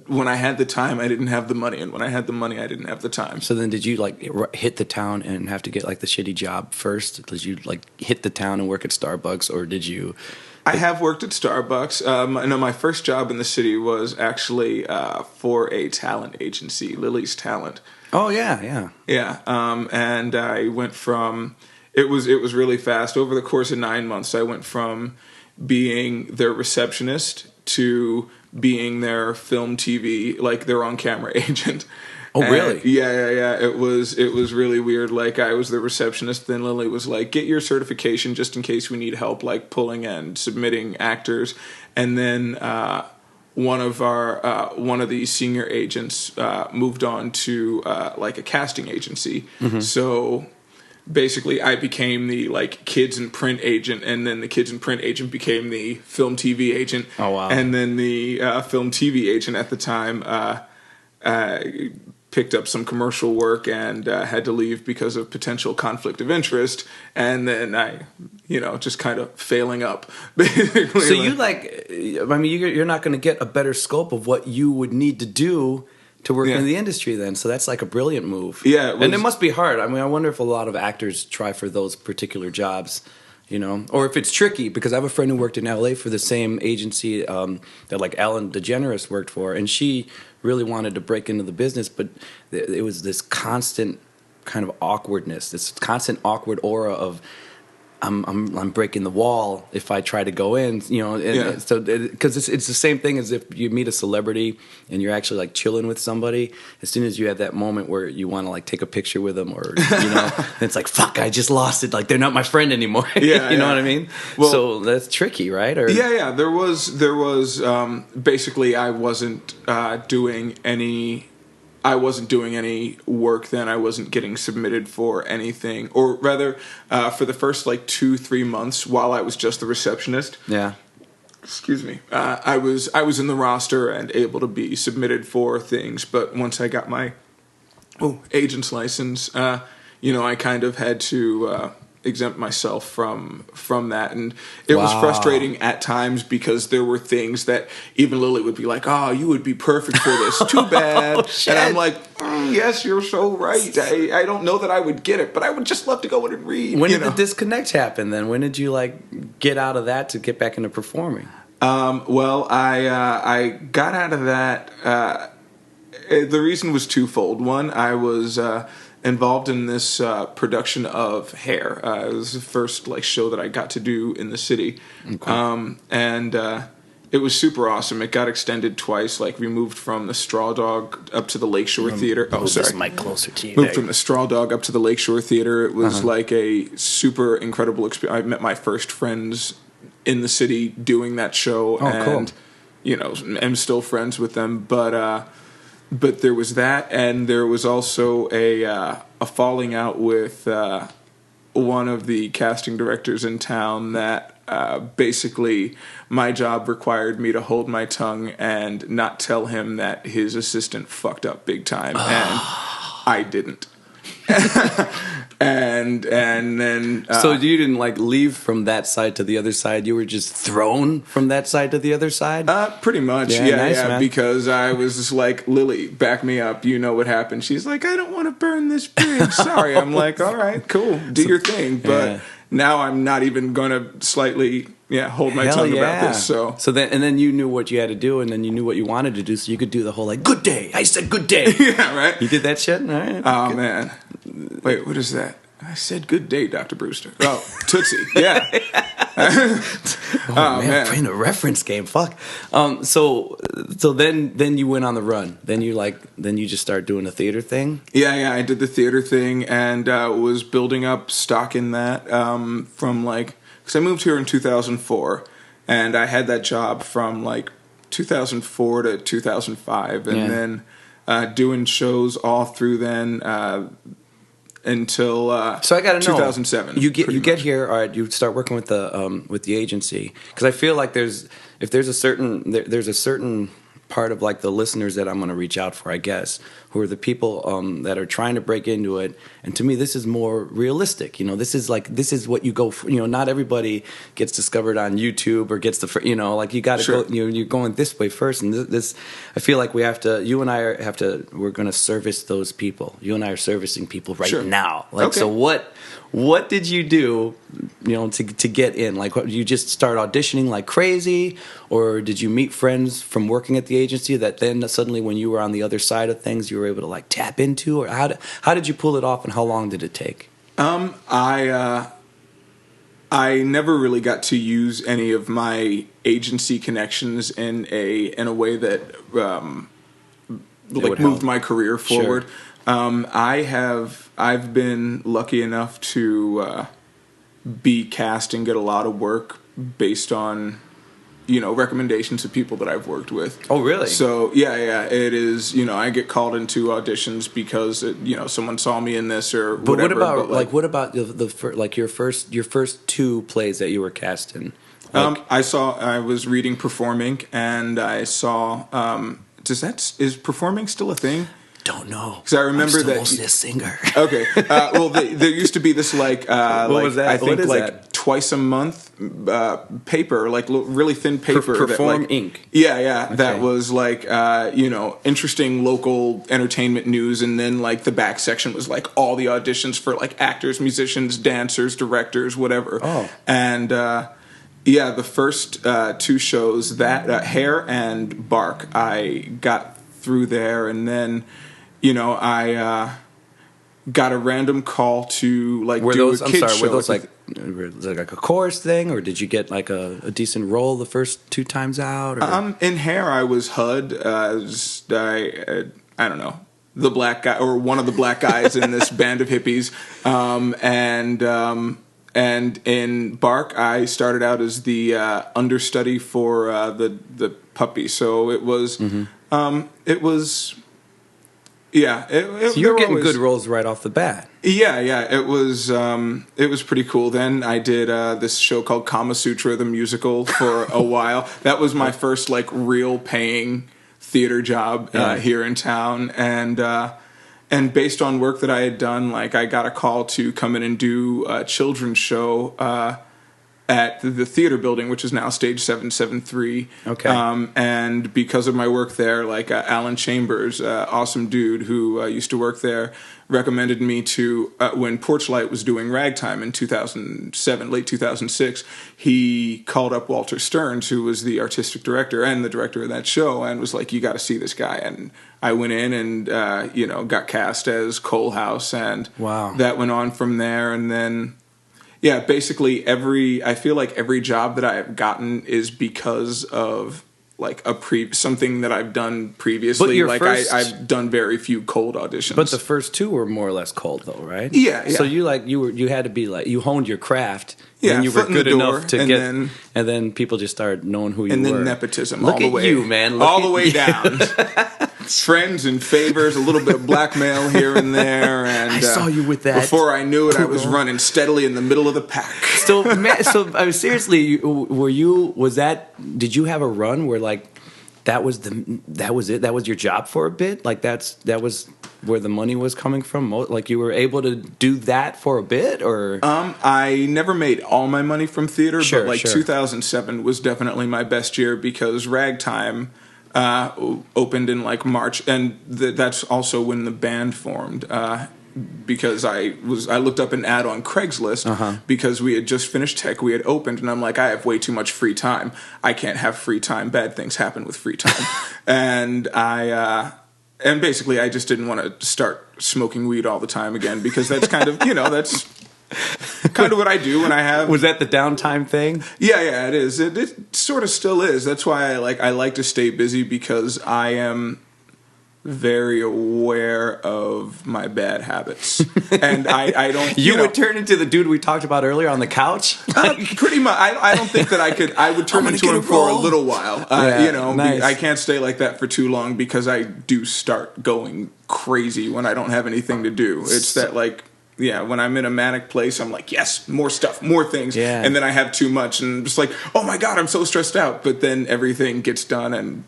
When I had the time, I didn't have the money, and when I had the money, I didn't have the time. So then, did you like hit the town and have to get like the shitty job first? Did you like hit the town and work at Starbucks, or did you? I have worked at Starbucks. My first job in the city was actually for a talent agency, Lily's Talent. Oh yeah. And I went from it was really fast. Over the course of 9 months, I went from being their receptionist to being their film TV, like their on-camera agent. Oh, really? Yeah. It was really weird. Like I was the receptionist, then Lily was like, "Get your certification just in case we need help, like pulling and submitting actors." And then one of the senior agents moved on to like a casting agency. Mm-hmm. So basically, I became the like kids and print agent, and then the kids and print agent became the film TV agent. Oh wow! And then the film TV agent at the time picked up some commercial work and had to leave because of potential conflict of interest. And then I, just kind of failing up. Basically. So you're not going to get a better scope of what you would need to do to work in the industry then. So that's like a brilliant move. Yeah. And it must be hard. I mean, I wonder if a lot of actors try for those particular jobs, or if it's tricky, because I have a friend who worked in LA for the same agency that like Ellen DeGeneres worked for, and she really wanted to break into the business, but it was this constant kind of awkwardness, this constant awkward aura of I'm breaking the wall if I try to go in, you know. And so because it's the same thing as if you meet a celebrity and you're actually like chilling with somebody. As soon as you have that moment where you want to like take a picture with them, or you know, it's like fuck, I just lost it. Like they're not my friend anymore. Yeah, you know what I mean? Well, so that's tricky, right? Or yeah. There was basically I wasn't doing any work then. I wasn't getting submitted for anything, or rather, for the first like 2-3 months while I was just the receptionist. Yeah. Excuse me. I was in the roster and able to be submitted for things, but once I got my agent's license, you know, I kind of had to exempt myself from that, and it was frustrating at times because there were things that even Lily would be like, "Oh, you would be perfect for this. Too bad." And I'm like, "Yes, you're so right. I don't know that I would get it, but I would just love to go in and read." When did the disconnect happen? Then when did you like get out of that to get back into performing? Well, I got out of that. The reason was twofold. One, I was involved in this production of Hair. It was the first like show that I got to do in the city. Okay. And it was super awesome. It got extended twice. Like we moved from the Straw Dog up to the Lakeshore Theater. Move this mic closer to you. Moved from the Straw Dog up to the Lakeshore Theater. It was like a super incredible experience. I met my first friends in the city doing that show, and you know, am still friends with them. But there was that, and there was also a falling out with one of the casting directors in town that basically my job required me to hold my tongue and not tell him that his assistant fucked up big time, and I didn't. and then so you didn't like leave from that side to the other side, you were just thrown from that side to the other side? Pretty much. Yeah, because I was just like, Lily, back me up, you know what happened. She's like, I don't want to burn this bridge, sorry. I'm like, all right, cool, do your thing. But now I'm not even going to slightly hold my tongue about this. So then you knew what you had to do, and then you knew what you wanted to do, so you could do the whole like, good day, I said good day. Yeah, right. You did that shit? All right. Oh, man. Wait, what is that? I said good day, Dr. Brewster. Oh, Tootsie. Yeah. Man, playing a reference game. Fuck. So then you went on the run. Then you just started doing a theater thing. Yeah. I did the theater thing and was building up stock in that from like, because I moved here in 2004, and I had that job from like 2004 to 2005, and then doing shows all through then. Until so I gotta know 2007. You get here, all right. You start working with the agency, because I feel like there's a certain part of like the listeners that I'm going to reach out for, I guess, who are the people that are trying to break into it. And to me, this is more realistic. You know, this is what you go for. You know, not everybody gets discovered on YouTube or gets like you got to go. You're going this way first. And this, I feel like we're going to service those people. You and I are servicing people right now. Like, so what did you do, you know, to get in? Like, what, you just start auditioning like crazy, or did you meet friends from working at the agency that then suddenly, when you were on the other side of things, you were able to like tap into? Or how did you pull it off, and how long did it take? I never really got to use any of my agency connections in a way that moved my career forward. Sure. I've been lucky enough to be cast and get a lot of work based on, you know, recommendations of people that I've worked with. Oh, really? So yeah, it is. You know, I get called into auditions because someone saw me in this or whatever. What about your first two plays that you were cast in? I was reading Performing, and I saw. Is performing still a thing? Don't know, because I remember that mostly a singer. Okay, well, there used to be this what was that? I think that? Twice a month paper, like really thin paper. Perform Inc. Yeah, okay. That was like interesting local entertainment news, and then like the back section was like all the auditions for like actors, musicians, dancers, directors, whatever. Oh, and the first two shows, that Hair and Bark, I got through there, and then. I got a random call to like were do those, a kids show. Were those like was it like a chorus thing, or did you get like a decent role the first 2 times out? Or? In Hair, I was HUD. I don't know, the black guy or one of the black guys in this band of hippies. And in Bark, I started out as the understudy for the puppy. So it was, it was, yeah. So you're getting good roles right off the bat. Yeah. It was pretty cool. Then I did this show called Kama Sutra, the musical, for a while. That was my first like real paying theater job here in town, and based on work that I had done, like I got a call to come in and do a children's show at the theater building, which is now Stage 773. Okay. And because of my work there, like Alan Chambers, awesome dude who used to work there, recommended me to, when Porchlight was doing Ragtime in 2007, late 2006, he called up Walter Stearns, who was the artistic director and the director of that show, and was like, you got to see this guy. And I went in and, got cast as Cole House, and wow. That went on from there. And then, yeah, basically I feel like every job that I've gotten is because of like something that I've done previously. Like I've done very few cold auditions. But the first 2 were more or less cold, though, right? Yeah. So you had to be like, you honed your craft. Yeah, and you were good enough to get, then, and then people just started knowing who you were. And then nepotism, Look all the at way, you, man. All the way down. Friends and favors, a little bit of blackmail here and there, and I saw you with that. Before I knew it, I was running steadily in the middle of the pack. So I mean, seriously, did you have a run where like that was it? That was your job for a bit? Like that was where the money was coming from? Like you were able to do that for a bit, or? I never made all my money from theater, sure, but like 2007 was definitely my best year because Ragtime opened in like March, and that's also when the band formed. Because I looked up an ad on Craigslist because we had just finished tech, we had opened, and I'm like, I have way too much free time. I can't have free time. Bad things happen with free time. And basically I just didn't want to start smoking weed all the time again because that's kind of, that's kind of what I do when I have. Was that the downtime thing? Yeah, it is. It sort of still is. That's why I like to stay busy because I am very aware of my bad habits, and I don't. You would turn into the dude we talked about earlier on the couch. Pretty much. I don't think that I could. I would turn into him for a little while. Nice. I can't stay like that for too long because I do start going crazy when I don't have anything to do. It's that like. Yeah, when I'm in a manic place, I'm like, yes, more stuff, more things. Yeah. And then I have too much, and I'm just like, oh my God, I'm so stressed out. But then everything gets done, and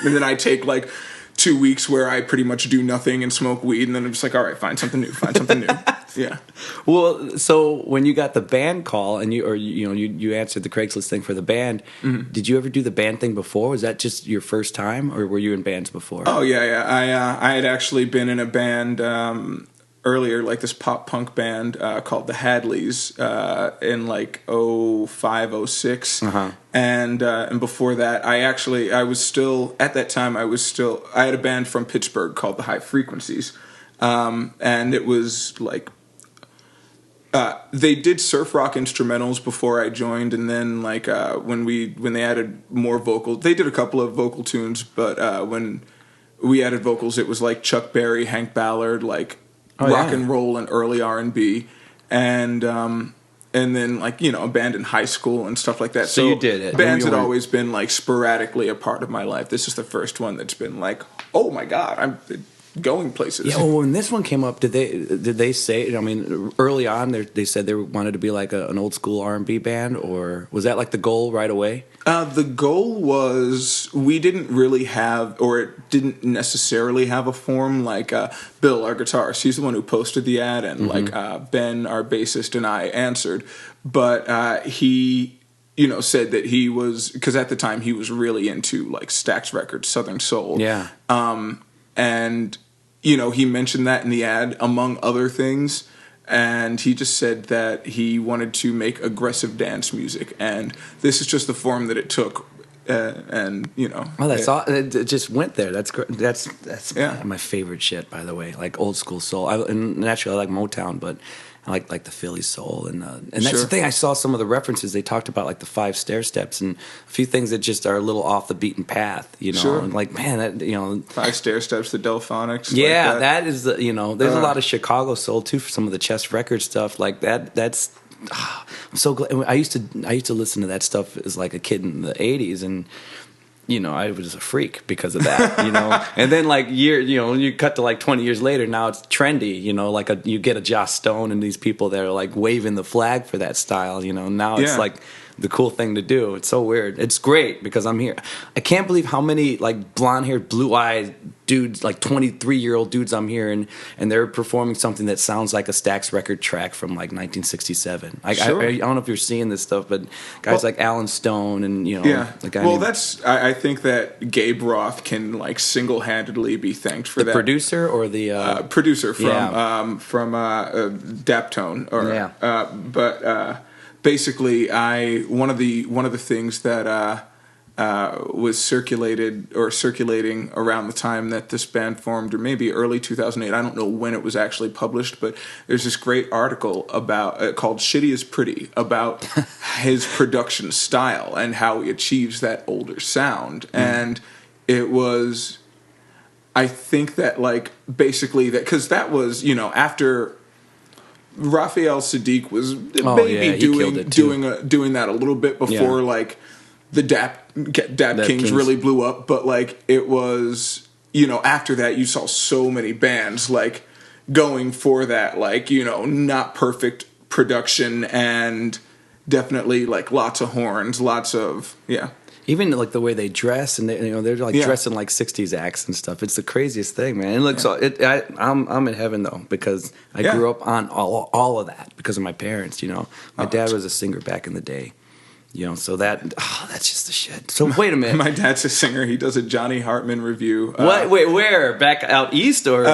then I take like 2 weeks where I pretty much do nothing and smoke weed, and then I'm just like, all right, find something new. Yeah. Well, so when you got the band call and you answered the Craigslist thing for the band, did you ever do the band thing before? Was that just your first time, or were you in bands before? Oh yeah. I had actually been in a band earlier, like this pop punk band called the Hadleys in like 05, 06. And before that, I had a band from Pittsburgh called the High Frequencies. And it was like, they did surf rock instrumentals before I joined, and then like when they added more vocals, they did a couple of vocal tunes, but when we added vocals, it was like Chuck Berry, Hank Ballard, like rock and roll and early R&B, and then like a band in high school and stuff like that. So you did it. Bands had always been like sporadically a part of my life. This is the first one that's been like, oh my God, I'm going places. Yeah. Well, when this one came up, did they say? I mean, early on, they said they wanted to be like an old school R&B band, or was that like the goal right away? The goal was we didn't really have, or it didn't necessarily have a form. Like Bill, our guitarist, he's the one who posted the ad, and like Ben, our bassist, and I answered, but he. Said that he was, because at the time he was really into like Stax Records, Southern Soul. Yeah. And he mentioned that in the ad, among other things. And he just said that he wanted to make aggressive dance music. And this is just the form that it took. and Oh, that's all. It just went there. That's great. That's my favorite shit, by the way. Like old school soul. And naturally, I like Motown, but I like the Philly soul, and that's the thing. I saw some of the references. They talked about like the 5 stair steps and a few things that just are a little off the beaten path. And like, man, that 5 stair steps, the Delphonics. Yeah, like that is the There's a lot of Chicago soul too for some of the Chess Records stuff like that. That's I'm so glad. I used to listen to that stuff as like a kid in the '80s, and I was a freak because of that, And then like you cut to like 20 years later, now it's trendy, like you get a Joss Stone and these people that are like waving the flag for that style, Now it's like the cool thing to do. It's so weird. It's great because I'm here. I can't believe how many like blonde-haired, blue-eyed dudes, like 23-year-old dudes I'm hearing, and they're performing something that sounds like a Stax record track from like 1967. I don't know if you're seeing this stuff, but guys like Alan Stone and the guy. Well, I think that Gabe Roth can like single-handedly be thanked for the producer or the producer from Daptone, basically, one of the things that was circulating around the time that this band formed, or maybe early 2008. I don't know when it was actually published, but there's this great article about called "Shitty is Pretty" about his production style and how he achieves that older sound. And it was, I think that like basically that because that was after Raphael Sadiq was doing that a little bit before like the Dap Kings really blew up, but like it was after that you saw so many bands like going for that like not perfect production and definitely like lots of horns, lots of even like the way they dress, and they're like dressing like '60s acts and stuff. It's the craziest thing, man. It looks I'm in heaven though because I grew up on all of that because of my parents. My dad was a singer back in the day. So that's just the shit. So wait a minute. My dad's a singer. He does a Johnny Hartman review. What? Wait, where? Back out east or?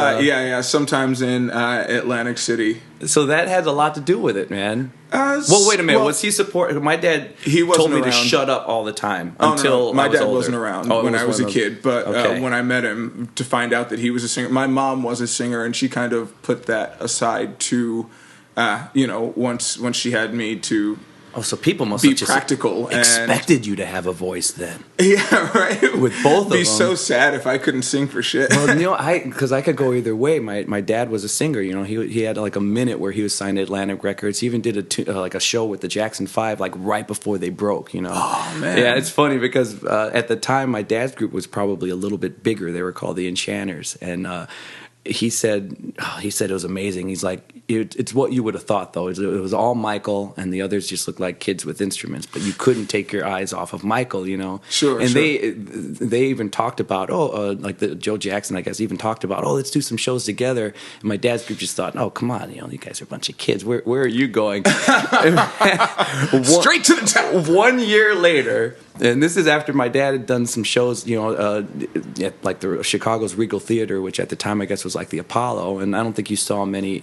Sometimes in Atlantic City. So that has a lot to do with it, man. Well, wait a minute. Was he support? My dad told me to shut up all the time until my dad older. Wasn't around when I was a kid. But when I met him to find out that he was a singer, my mom was a singer, and she kind of put that aside to, once she had me to. Oh, so people must be have just practical expected you to have a voice then. Yeah, right. With both of them. It'd be so sad if I couldn't sing for shit. Well, because I could go either way. My dad was a singer. He had like a minute where he was signed to Atlantic Records. He even did a show with the Jackson 5 like right before they broke. Oh man. Yeah, it's funny because at the time my dad's group was probably a little bit bigger. They were called the Enchanters, and he said it was amazing. He's like, it's what you would have thought though. It was all Michael, and the others just looked like kids with instruments, but you couldn't take your eyes off of Michael, Sure. And they even talked about like the Joe Jackson, I guess, even talked about let's do some shows together. And my dad's group just thought, oh come on, you guys are a bunch of kids. Where are you going? Straight to the top. 1 year later. And this is after my dad had done some shows, at like the Chicago's Regal Theater, which at the time I guess was like the Apollo. And I don't think you saw many,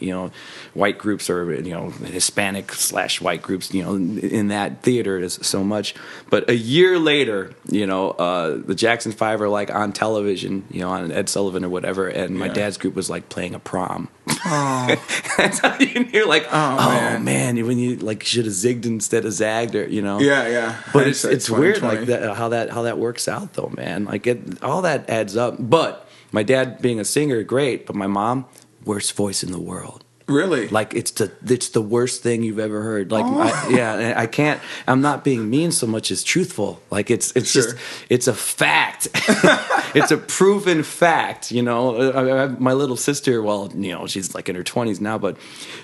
white groups or Hispanic/white groups, in that theater so much. But a year later, the Jackson 5 are like on television, on Ed Sullivan or whatever, and my dad's group was like playing a prom. Oh. That's how you knew, like, man, when you like should have zigged instead of zagged, or Yeah. But it's weird, like that, how that works out though, man. Like all that adds up. But my dad being a singer, great. But my mom, worst voice in the world. Really? Like it's the worst thing you've ever heard. Like I can't. I'm not being mean so much as truthful. Like it's sure. just it's a fact. It's a proven fact. My little sister. Well, she's like in her 20s now, but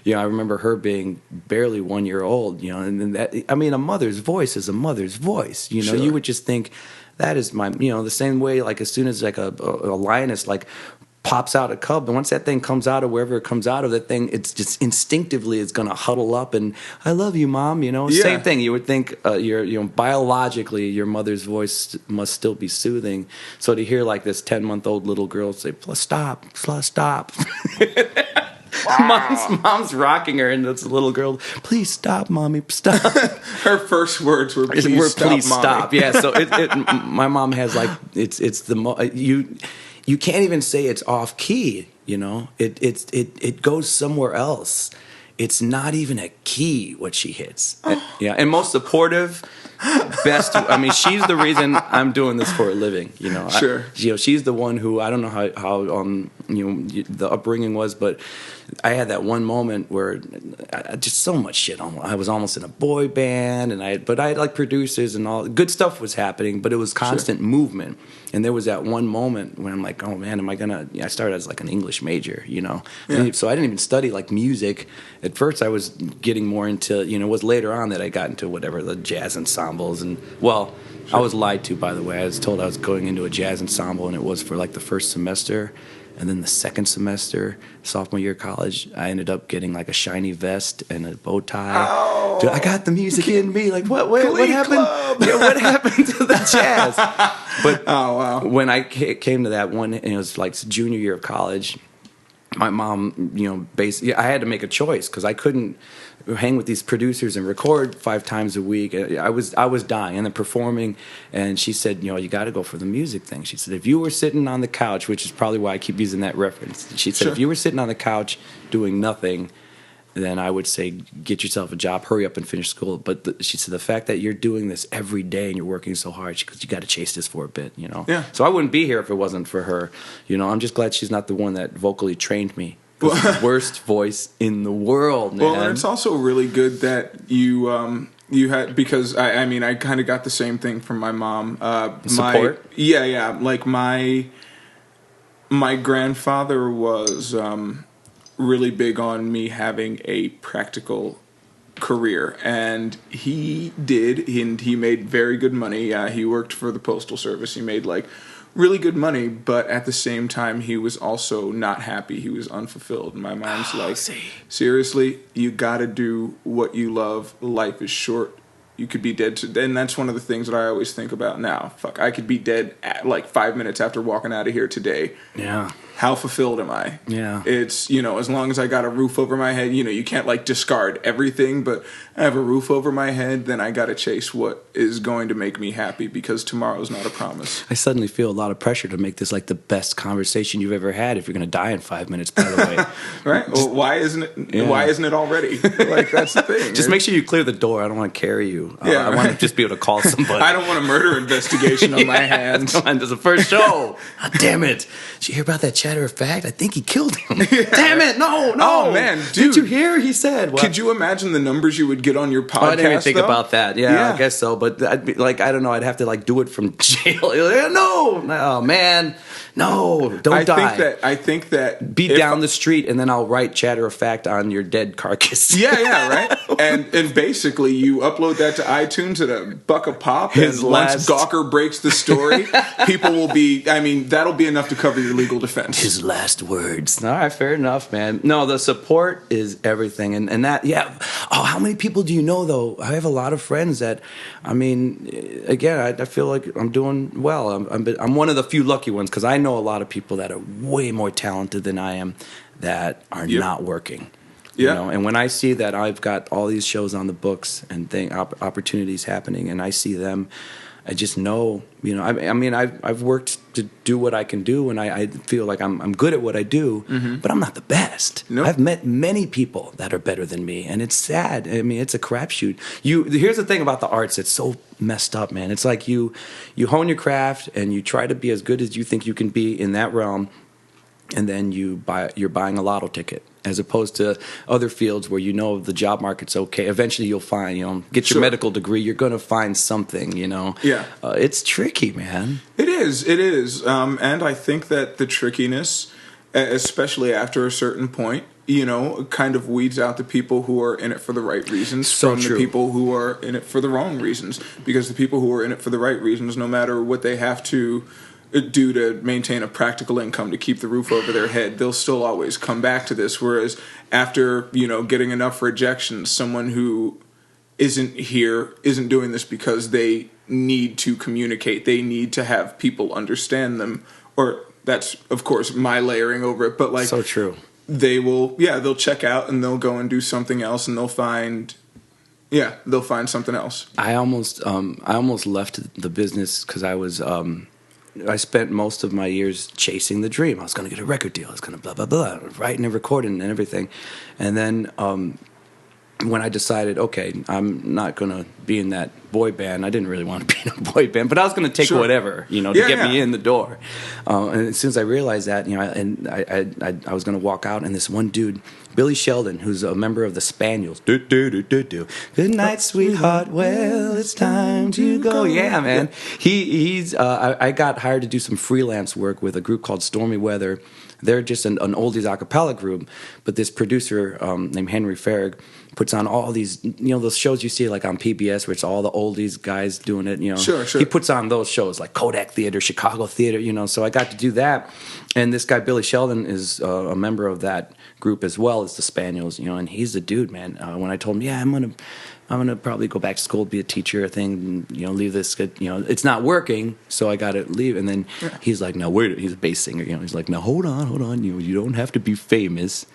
I remember her being barely 1 year old. And that a mother's voice is a mother's voice. Sure. You would just think that is my. The same way. Like as soon as like a lioness like pops out a cub, and once that thing comes out of wherever it comes out of, that thing, it's just instinctively it's going to huddle up and I love you, Mom. Same thing. You would think biologically your mother's voice must still be soothing. So to hear like this 10-month-old little girl say, stop. mom's rocking her, and this little girl, please stop, mommy, stop. Her first words were, please stop. Yeah, so my mom has like, it's you can't even say it's off key, you know? It goes somewhere else. It's not even a key what she hits. Yeah, and most supportive, best. I mean, she's the reason I'm doing this for a living. You know, sure. She's the one who, I don't know how the upbringing was, but I had that one moment where just so much shit. I was almost in a boy band, but I had like producers and all good stuff was happening, but it was constant movement. And there was that one moment when I'm like, oh man, am I gonna? I started as like an English major, you know, so I didn't even study like music. At first, I was getting more into, you know, it was later on that I got into whatever the jazz ensembles and I was lied to, by the way. I was told I was going into a jazz ensemble, and it was for like the first semester. And then the second semester, sophomore year of college, I ended up getting like a shiny vest and a bow tie. Oh, dude, I got the music in me. Like, what happened? Yeah, what happened to the jazz? But when I came to that one, and it was like junior year of college, my mom, you know, basically, I had to make a choice because I couldn't hang with these producers and record 5 times a week. I was dying and then performing, and she said, you know, you got to go for the music thing. She said, if you were sitting on the couch, which is probably why I keep using that reference. She said, if you were sitting on the couch doing nothing, then I would say get yourself a job, hurry up and finish school. But she said the fact that you're doing this every day and you're working so hard, because you got to chase this for a bit, you know. Yeah. So I wouldn't be here if it wasn't for her. You know, I'm just glad she's not the one that vocally trained me. The worst voice in the world, man. Well, and it's also really good that you had, because I mean I kind of got the same thing from my mom. Support? Yeah. Like my grandfather was really big on me having a practical career, and he made very good money. He worked for the Postal Service. He made like really good money, but at the same time, he was also not happy. He was unfulfilled. And my mom's seriously, you got to do what you love. Life is short. You could be dead and that's one of the things that I always think about now. Fuck, I could be dead at like 5 minutes after walking out of here today. Yeah. How fulfilled am I? Yeah. It's, you know, as long as I got a roof over my head, you know, you can't like discard everything, but I have a roof over my head, then I got to chase what is going to make me happy, because tomorrow's not a promise. I suddenly feel a lot of pressure to make this like the best conversation you've ever had if you're going to die in 5 minutes, by the way. Right? Well, why isn't it already? Like, that's the thing. Just make sure you clear the door. I don't want to carry you. I want to just be able to call somebody. I don't want a murder investigation on my hands. There's a first show. Oh, damn it. Did you hear about that chatter of fact? I think he killed him. Damn it. No. Oh, man. Dude. Did you hear? He said. Well, could you imagine the numbers you would get on your podcast? I didn't even think about that. Yeah, I guess so. But I'd be like, I don't know. I'd have to like do it from jail. No. Oh, man. No. Don't die. I think that beat down the street, and then I'll write chatter of fact on your dead carcass. Yeah, right. And basically, you upload that to iTunes at $1 a pop. Once Gawker breaks the story, people will be. I mean, that'll be enough to cover your legal defense. His last words. All right, fair enough, man. No, the support is everything, and that. Yeah. Oh, how many people do you know though? I have a lot of friends that. I mean, again, I feel like I'm doing well. I'm one of the few lucky ones, because I know a lot of people that are way more talented than I am that are not working. You know? And when I see that I've got all these shows on the books and opportunities happening, and I see them, I just know, you know, I mean, I've worked to do what I can do, and I feel like I'm good at what I do, but I'm not the best. Nope. I've met many people that are better than me, and it's sad. I mean, it's a crapshoot. Here's the thing about the arts, it's so messed up, man. It's like you hone your craft, and you try to be as good as you think you can be in that realm, and then you're buying a lotto ticket, as opposed to other fields where you know the job market's okay. Eventually you'll find, you know, get your medical degree, you're going to find something, you know. Yeah. It's tricky, man. It is. And I think that the trickiness, especially after a certain point, you know, kind of weeds out the people who are in it for the right reasons the people who are in it for the wrong reasons. Because the people who are in it for the right reasons, no matter what they have to do to maintain a practical income to keep the roof over their head, they'll still always come back to this. Whereas after, you know, getting enough rejections, someone who isn't doing this because they need to communicate, they need to have people understand them, or that's of course my layering over it, but like, so true. they'll check out and they'll go and do something else, and they'll find something else. I almost left the business because I spent most of my years chasing the dream. I was going to get a record deal. I was going to blah, blah, blah, writing and recording and everything. And then when I decided, okay, I'm not going to be in that boy band. I didn't really want to be in a boy band, but I was going to take whatever, to get me in the door. And as soon as I realized that, I was going to walk out, and this one dude, Billy Sheldon, who's a member of the Spaniels. Do, do, do, do, do. Good night, sweetheart. Well, it's time to go. Yeah, man. I got hired to do some freelance work with a group called Stormy Weather. They're just an oldies a cappella group, but this producer named Henry Farrig puts on all these, those shows you see like on PBS where it's all the oldies guys doing it, Sure. He puts on those shows like Kodak Theater, Chicago Theater, so I got to do that. And this guy, Billy Sheldon, is a member of that group as well as the Spaniels, and he's the dude, man. When I told him, I'm gonna probably go back to school, be a teacher, leave this, it's not working, so I gotta leave. And then he's like, no, wait, he's a bass singer, he's like, no, hold on, you don't have to be famous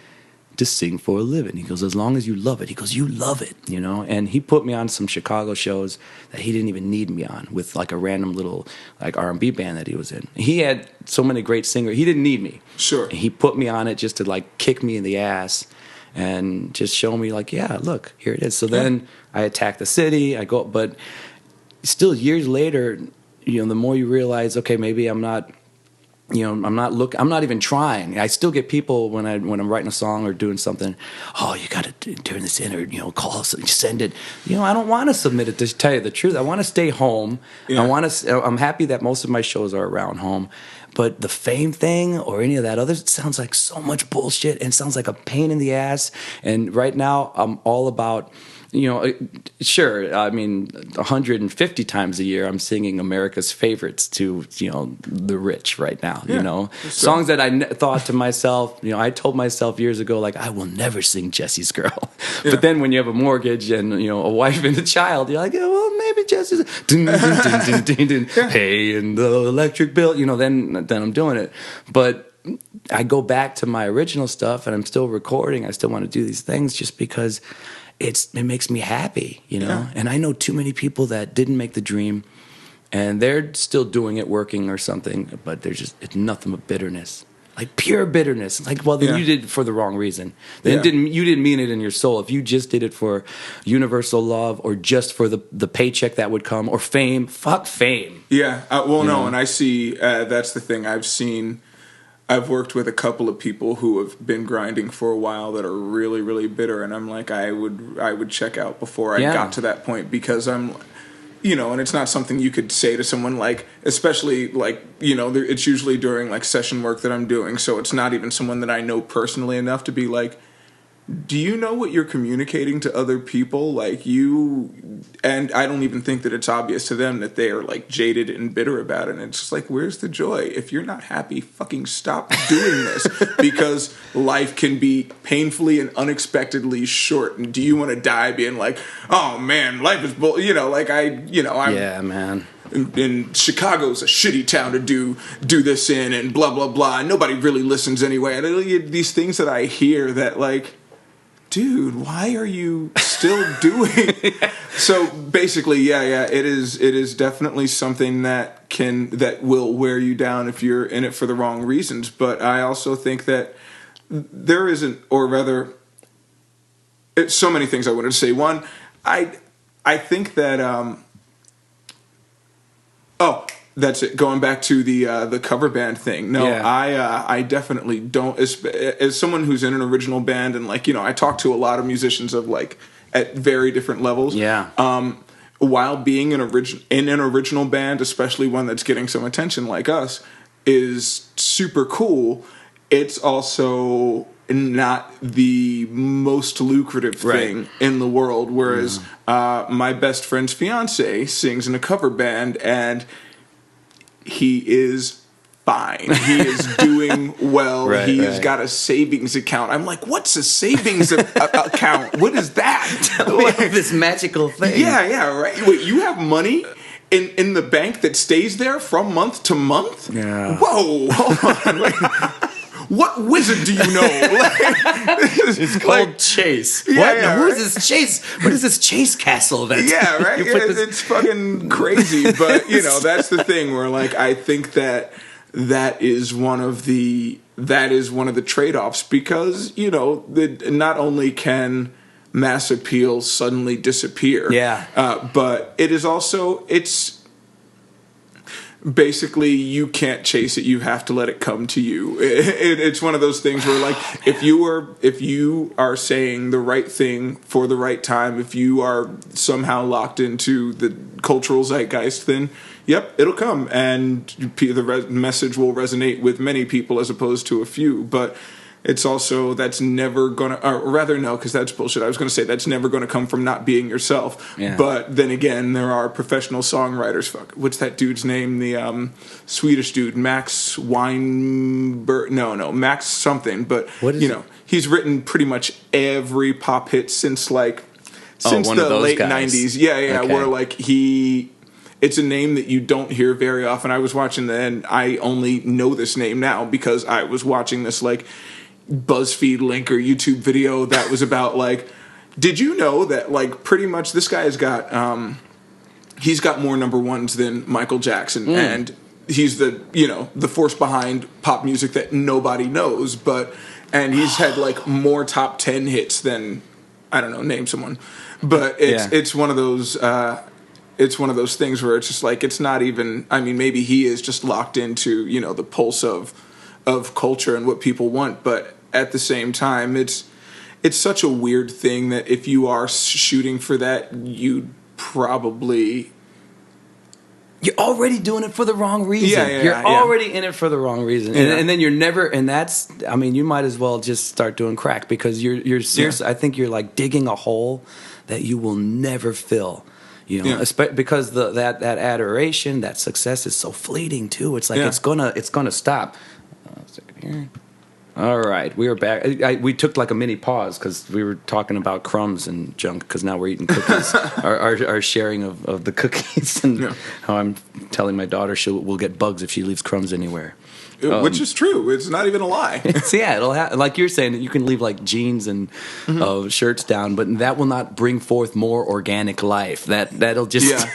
to sing for a living. He goes, as long as you love it. He goes, you love it, and he put me on some Chicago shows that he didn't even need me on, with like a random little like R&B band that he was in. He had so many great singers, he didn't need me. Sure. He put me on it just to like kick me in the ass and just show me like, yeah, look, here it is. So then I attack the city, I go, but still years later, the more you realize, okay, maybe I'm not even trying. I still get people when I'm writing a song or doing something, oh, you got to turn this in, or call, send it. I don't want to submit it, to tell you the truth. I want to stay home. Yeah. I'm happy that most of my shows are around home. But the fame thing or any of that other, it sounds like so much bullshit and sounds like a pain in the ass. And right now I'm all about, sure, 150 times a year I'm singing America's favorites to, the rich right now, songs that I thought to myself, I told myself years ago, like, I will never sing Jesse's Girl. Yeah. But then when you have a mortgage and, a wife and a child, you're like, oh, well, maybe Jesse's, hey, and the electric bill, then I'm doing it. But I go back to my original stuff and I'm still recording. I still want to do these things just because it makes me happy, Yeah. And I know too many people that didn't make the dream and they're still doing it, working or something, but it's nothing but bitterness. Like pure bitterness. Like, well, then you did it for the wrong reason. Then you didn't mean it in your soul. If you just did it for universal love or just for the paycheck that would come or fame, fuck fame. Yeah. No, and I see, that's the thing I've worked with a couple of people who have been grinding for a while that are really, really bitter, and I'm like, I would check out before I got to that point, because I'm, and it's not something you could say to someone, like, especially like, it's usually during like session work that I'm doing, so it's not even someone that I know personally enough to be like, do you know what you're communicating to other people? Like, and I don't even think that it's obvious to them that they are like jaded and bitter about it. And it's just like, where's the joy? If you're not happy, fucking stop doing this, because life can be painfully and unexpectedly short. And do you want to die being like, oh man, life is I'm yeah, man. And Chicago's a shitty town to do this in, and blah blah blah. And nobody really listens anyway. And these things that I hear that, like, dude, why are you still doing? So basically, it is definitely something that will wear you down if you're in it for the wrong reasons. But I also think that there isn't, or rather, it's so many things I wanted to say. One, I think that that's it. Going back to the cover band thing. No, I definitely don't. As someone who's in an original band, and like, I talk to a lot of musicians of like at very different levels. Yeah. While being in an original band, especially one that's getting some attention like us, is super cool. It's also not the most lucrative thing in the world. Whereas my best friend's fiance sings in a cover band, and he is fine. He is doing well. He's got a savings account. I'm like, what's a savings account? What is that? Like, this magical thing. Yeah, right. Wait, you have money in the bank that stays there from month to month? Yeah. Whoa, hold on. what wizard do you know? It's called Chase. Yeah, what? Yeah, now, who is this Chase? What is this Chase Castle? Yeah, right. It's fucking crazy, but that's the thing where like I think that is one of the trade-offs, because not only can mass appeal suddenly disappear, but it is also basically you can't chase it, you have to let it come to you. It's one of those things where like if you are saying the right thing for the right time, if you are somehow locked into the cultural zeitgeist, then yep, it'll come, and the message will resonate with many people as opposed to a few. But it's also, that's never gonna, or rather no, because that's bullshit. I was gonna say that's never gonna come from not being yourself. Yeah. But then again, there are professional songwriters. What's that dude's name? The Swedish dude, Max Weinberg. No, Max something. But he's written pretty much every pop hit since the late '90s. Yeah, okay. Where like it's a name that you don't hear very often. I was watching and I only know this name now because I was watching this like BuzzFeed link or YouTube video that was about like, did you know that like pretty much this guy has got he's got more number ones than Michael Jackson, and he's the force behind pop music that nobody knows, and he's had like more top 10 hits than, I don't know, name someone, but it's one of those it's one of those things where it's just like, it's not even, I mean, maybe he is just locked into the pulse of culture and what people want, but at the same time, it's such a weird thing that if you are shooting for that, you're already doing it for the wrong reason. You're already in it for the wrong reason, and then you're never. And that's, I mean, you might as well just start doing crack, because you're serious. I think you're like digging a hole that you will never fill. Because that adoration, that success is so fleeting too. It's like it's gonna stop. A second here. All right, we are back. We took like a mini pause because we were talking about crumbs and junk, because now we're eating cookies. our sharing of the cookies, and how I'm telling my daughter we'll get bugs if she leaves crumbs anywhere. Which is true. It's not even a lie. It'll like you're saying, that you can leave like jeans and shirts down, but that will not bring forth more organic life. That'll just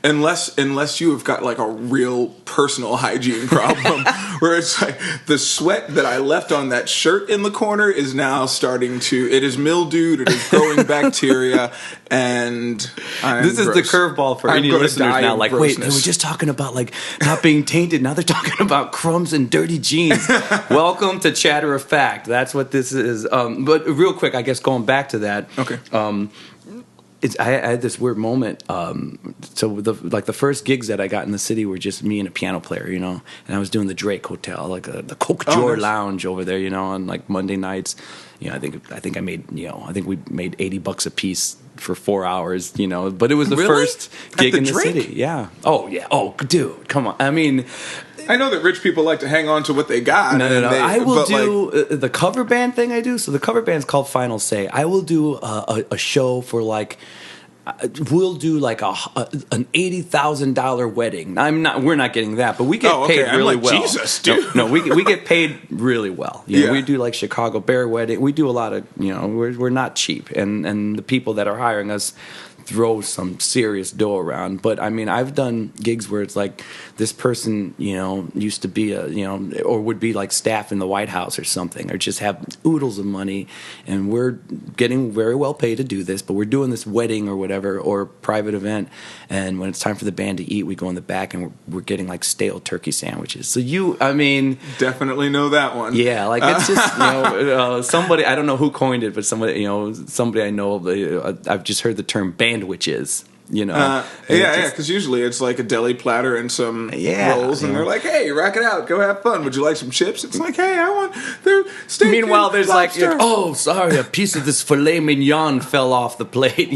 unless you have got like a real personal hygiene problem, where it's like the sweat that I left on that shirt in the corner is now starting to, it is mildewed, it is growing bacteria, and this is the curveball for any listeners now. Like, wait, they were just talking about like not being tainted. Now they're talking about crumbs and dirty jeans. Welcome to Chatter of Fact. That's what this is. But real quick, I guess going back to that. Okay. I had this weird moment. So the first gigs that I got in the city were just me and a piano player, and I was doing the Drake Hotel, like the Coke Drawer Lounge over there, on like Monday nights. I think I made, I think we made $80 a piece for 4 hours, but it was the first gig in the city. Yeah. Oh yeah. Oh dude, come on. I mean, I know that rich people like to hang on to what they got. No. I will do the cover band thing I do. So the cover band's called Final Say. I will do a show for like, we'll do like an $80,000 wedding. We're not getting that, but we get paid really well. Jesus, dude. No, we get paid really well. We do like Chicago Bear wedding. We do a lot of, we're not cheap, and the people that are hiring us throw some serious dough around. But I mean, I've done gigs where it's like this person, used to be or would be like staff in the White House or something, or just have oodles of money, and we're getting very well paid to do this, but we're doing this wedding or whatever, or private event, and when it's time for the band to eat, we go in the back and we're getting like stale turkey sandwiches. So definitely know that one. Yeah, like it's just, somebody, I don't know who coined it, but somebody I know, I've just heard the term bandwiches. Because usually it's like a deli platter and some rolls, and they're like, "Hey, rack it out, go have fun. Would you like some chips?" It's like, "Hey, I want their steak." Meanwhile, there's lobster. like, "Oh, sorry, a piece of this filet mignon fell off the plate,"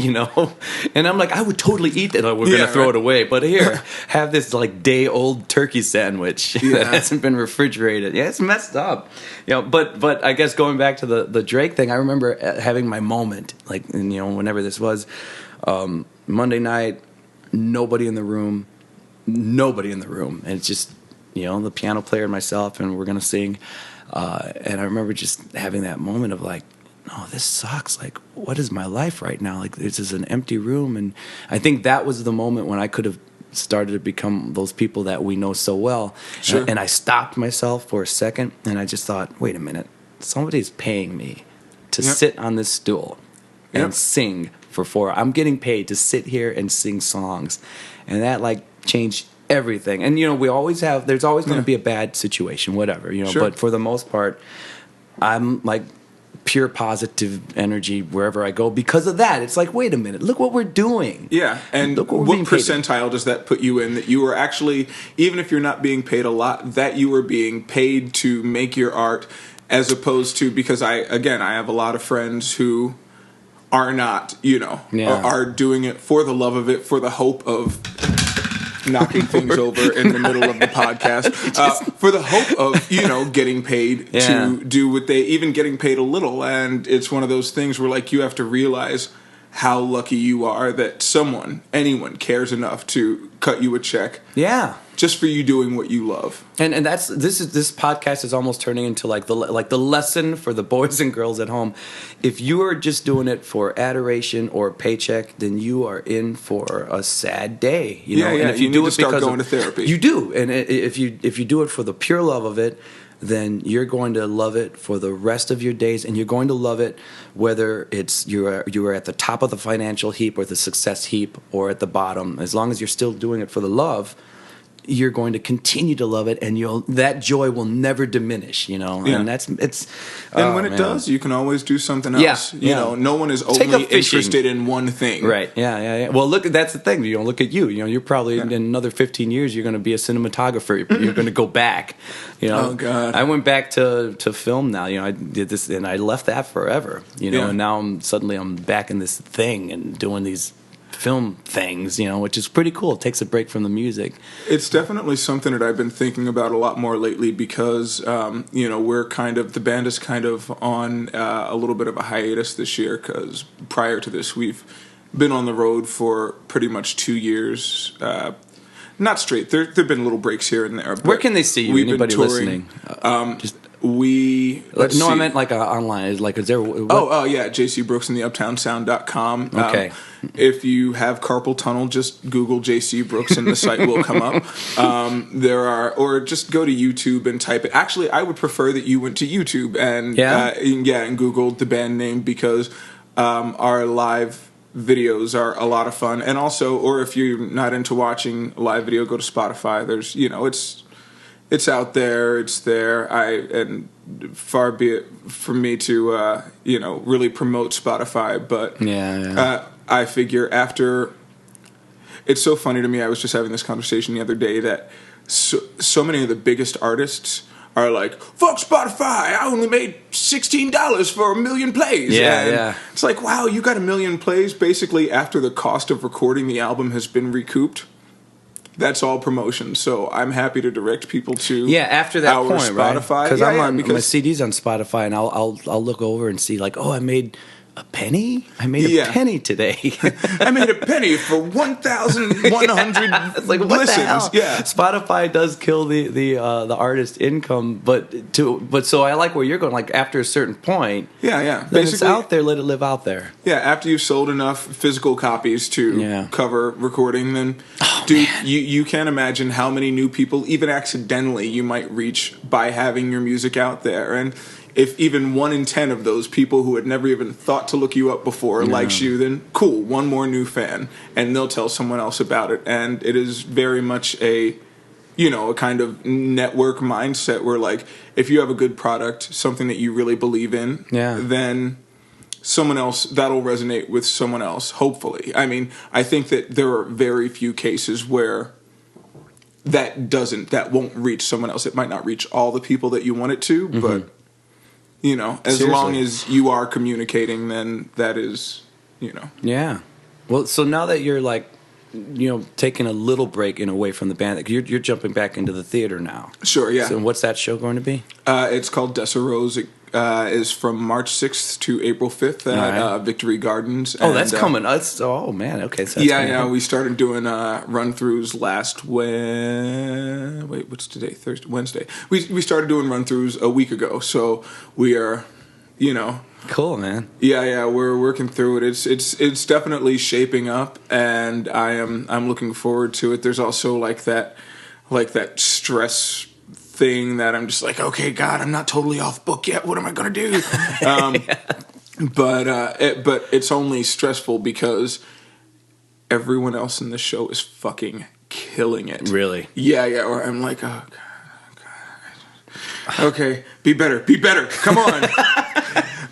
and I'm like, "I would totally eat that. We're gonna throw it away, but here, have this like day-old turkey sandwich that hasn't been refrigerated." Yeah, it's messed up, But I guess going back to the Drake thing, I remember having my moment, like, whenever this was. Monday night, nobody in the room, and it's just, the piano player and myself, and we're going to sing. And I remember just having that moment of like, no, this sucks. Like, what is my life right now? Like, this is an empty room. And I think that was the moment when I could have started to become those people that we know so well. Sure. And I stopped myself for a second, and I just thought, wait a minute. Somebody's paying me to sit on this stool and sing for 4 hours. I'm getting paid to sit here and sing songs. And that, like, changed everything. And, we always have, there's always going to be a bad situation, whatever, Sure. But for the most part, I'm, like, pure positive energy wherever I go because of that. It's like, wait a minute, look what we're doing. Yeah, and what percentile does that put you in, that you are actually, even if you're not being paid a lot, that you are being paid to make your art, as opposed to, because I have a lot of friends who are not, are doing it for the love of it, for the hope of knocking things over in the middle of the podcast, for the hope of getting paid to do what they, even getting paid a little. And it's one of those things where, like, you have to realize how lucky you are that anyone cares enough to cut you a check just for you doing what you love. And this podcast is almost turning into like the lesson for the boys and girls at home. If you are just doing it for adoration or paycheck, then you are in for a sad day. And if you do it, start going to therapy. You do, and if you do it for the pure love of it, then you're going to love it for the rest of your days, and you're going to love it whether it's you are at the top of the financial heap or the success heap or at the bottom. As long as you're still doing it for the love, you're going to continue to love it, and that joy will never diminish, And and when it does, you can always do something else. No one is only interested in one thing. Right. Yeah. Well, that's the thing. Look at you. You're probably in another 15 years, you're going to be a cinematographer. You're going to go back. Oh God. I went back to film now. I did this, and I left that forever. And now I'm back in this thing and doing these film things, which is pretty cool. It takes a break from the music. It's definitely something that I've been thinking about a lot more lately because, the band is kind of on a little bit of a hiatus this year, because prior to this, we've been on the road for pretty much 2 years. Not straight. There've been little breaks here and there. Where can they see you? Anybody listening? I meant like online. Is there? JC Brooks and the Uptown Sound.com. Okay. If you have carpal tunnel, just Google JC Brooks and the site will come up. Or just go to YouTube and type it. Actually, I would prefer that you went to YouTube and and Googled the band name, because our live videos are a lot of fun. And also, or if you're not into watching live video, go to Spotify. There's it's out there. It's there. And far be it from me to really promote Spotify, but I figure after. It's so funny to me. I was just having this conversation the other day that so many of the biggest artists are like, fuck Spotify, I only made $16 for 1 million plays. Yeah. It's like, wow, you got 1 million plays basically after the cost of recording the album has been recouped. That's all promotion. So I'm happy to direct people to after that point, Spotify. Right? Because I'm on my CDs on Spotify, and I'll look over and see like, oh, I made a penny? I made a penny today. I made a penny for 1,100 it's like, what listens. The hell? Yeah. Spotify does kill the artist income, but so I like where you're going. Like after a certain point, basically, it's out there. Let it live out there. Yeah, after you've sold enough physical copies to cover recording, then you can't imagine how many new people, even accidentally, you might reach by having your music out there. And if even 1 in 10 of those people who had never even thought to look you up before likes you, then cool, one more new fan, and they'll tell someone else about it. And it is very much a kind of network mindset where, like, if you have a good product, something that you really believe in, then someone else, that'll resonate with someone else, hopefully. I mean, I think that there are very few cases where that won't reach someone else. It might not reach all the people that you want it to, but as long as you are communicating, then that is, Yeah. Well, so now that you're like, taking a little break away from the band, like you're jumping back into the theater now. Sure, yeah. So what's that show going to be? It's called Dessa Rose. is from March 6th to April 5th at Victory Gardens. Oh, that's coming. Oh, man. Okay. So we started doing run-throughs last what's today? Wednesday. We started doing run-throughs a week ago, so we are, Cool, man. Yeah, we're working through it. It's definitely shaping up, and I'm looking forward to it. There's also like that stress thing that I'm just like, okay, God, I'm not totally off book yet. What am I gonna do? But it's only stressful because everyone else in the show is fucking killing it. Really? Yeah. Or I'm like, oh God. Okay, be better. Come on.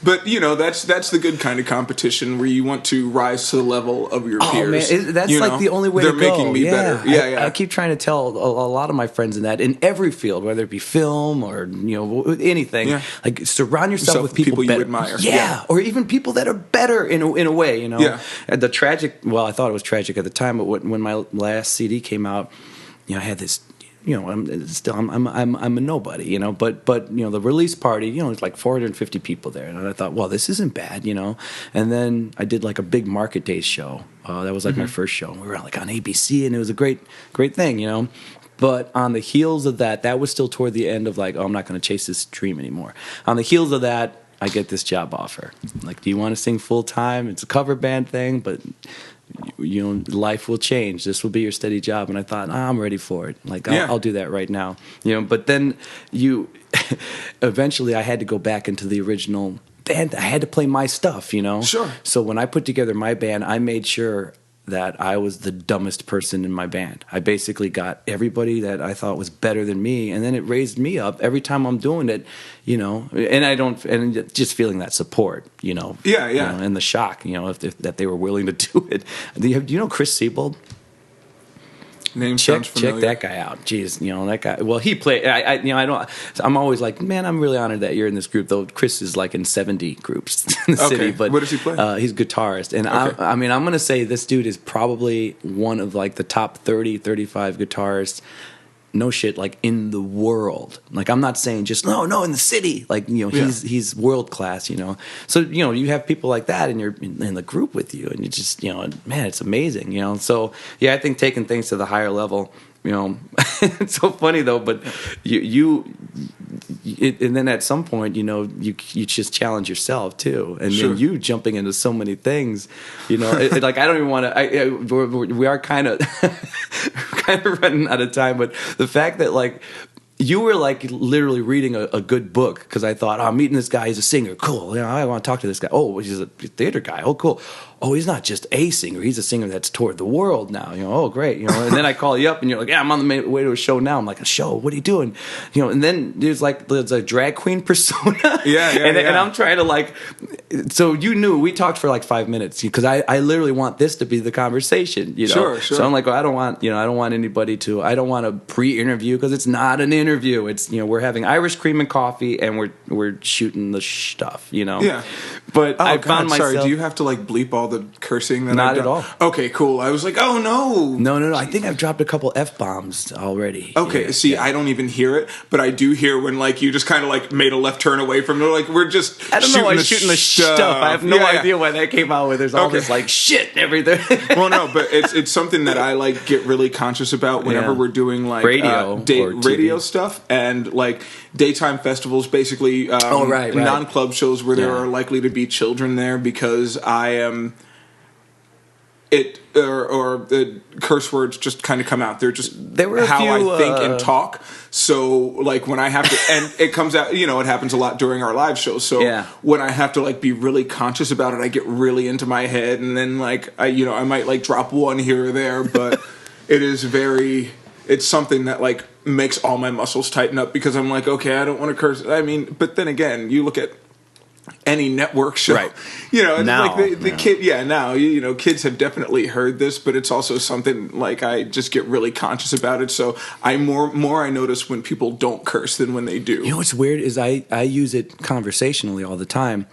But that's the good kind of competition where you want to rise to the level of your peers. Man, that's like the only way to go. They're making me better. Yeah. I keep trying to tell a lot of my friends in every field, whether it be film or anything. Yeah. Like surround yourself with people you admire. Yeah, or even people that are better in a way. Yeah. And the tragic. Well, I thought it was tragic at the time, but when my last CD came out, I had this. I'm a nobody, but the release party, it's like 450 people there, and I thought, well, this isn't bad, and then I did like a big Market Days show. That was like my first show. We were like on ABC, and it was a great thing, But on the heels of that was still toward the end of like, I'm not going to chase this dream anymore. On the heels of that, I get this job offer. Like, do you want to sing full time? It's a cover band thing, but life will change. This will be your steady job. And I thought, I'm ready for it. Like, I'll do that right now. But then eventually I had to go back into the original band. I had to play my stuff, Sure. So when I put together my band, I made sure that I was the dumbest person in my band. I basically got everybody that I thought was better than me, and then it raised me up every time I'm doing it, and just feeling that support, and the shock, if that they were willing to do it. Do you know Chris Siebold? Name sounds familiar. Check that guy out. Jeez, that guy. Well, he played. I don't. I'm always like, man, I'm really honored that you're in this group. Though Chris is like in 70 groups in the city. But what does he play? He's a guitarist, and I'm gonna say this dude is probably one of like the top 30, 35 guitarists. No shit, like in the world. Like I'm not saying just no in the city. Like he's world class. So you have people like that in the group with you, and you just man, it's amazing. So yeah, I think taking things to the higher level. It's so funny though, but and then at some point, you just challenge yourself too, and then you jumping into so many things, like I don't even want to. We are kind of running out of time, but the fact that like. You were like literally reading a good book because I thought, I'm meeting this guy. He's a singer. Cool. I want to talk to this guy. Oh, he's a theater guy. Oh, cool. Oh, he's not just a singer. He's a singer that's toured the world now. Oh, great. And then I call you up and you're like, yeah, I'm on the way to a show now. I'm like, a show? What are you doing? And then there's a drag queen persona. Yeah. And I'm trying to like, so you knew we talked for like 5 minutes because I literally want this to be the conversation. Sure. So I'm like, I don't want anybody to. I don't want a pre-interview because it's not an interview. It's we're having Irish cream and coffee and we're shooting the stuff. Yeah. But I found myself. Sorry, do you have to like bleep all the cursing that Not I've done? at all. Okay, cool. I was like, oh no. No. I think I've dropped a couple F-bombs already. Okay, I don't even hear it, but I do hear when like you just kind of like made a left turn away from it. Like we're just shooting the stuff. I have no idea why that came out with. There's all this like shit and everything. Well, no, but it's something that I like get really conscious about whenever we're doing like radio stuff and like daytime festivals, basically non-club shows where there are likely to be children there because I am or the curse words just kind of come out. They're just how I think and talk. So like when I have to, and it comes out, it happens a lot during our live shows. So when I have to like be really conscious about it, I get really into my head, and then like I might like drop one here or there, but it's something that like makes all my muscles tighten up because I'm like, okay, I don't want to curse. I mean, but then again, you look at any network show, right? It's like the kid. Yeah, now kids have definitely heard this, but it's also something like I just get really conscious about it. So I more I notice when people don't curse than when they do. What's weird is I use it conversationally all the time,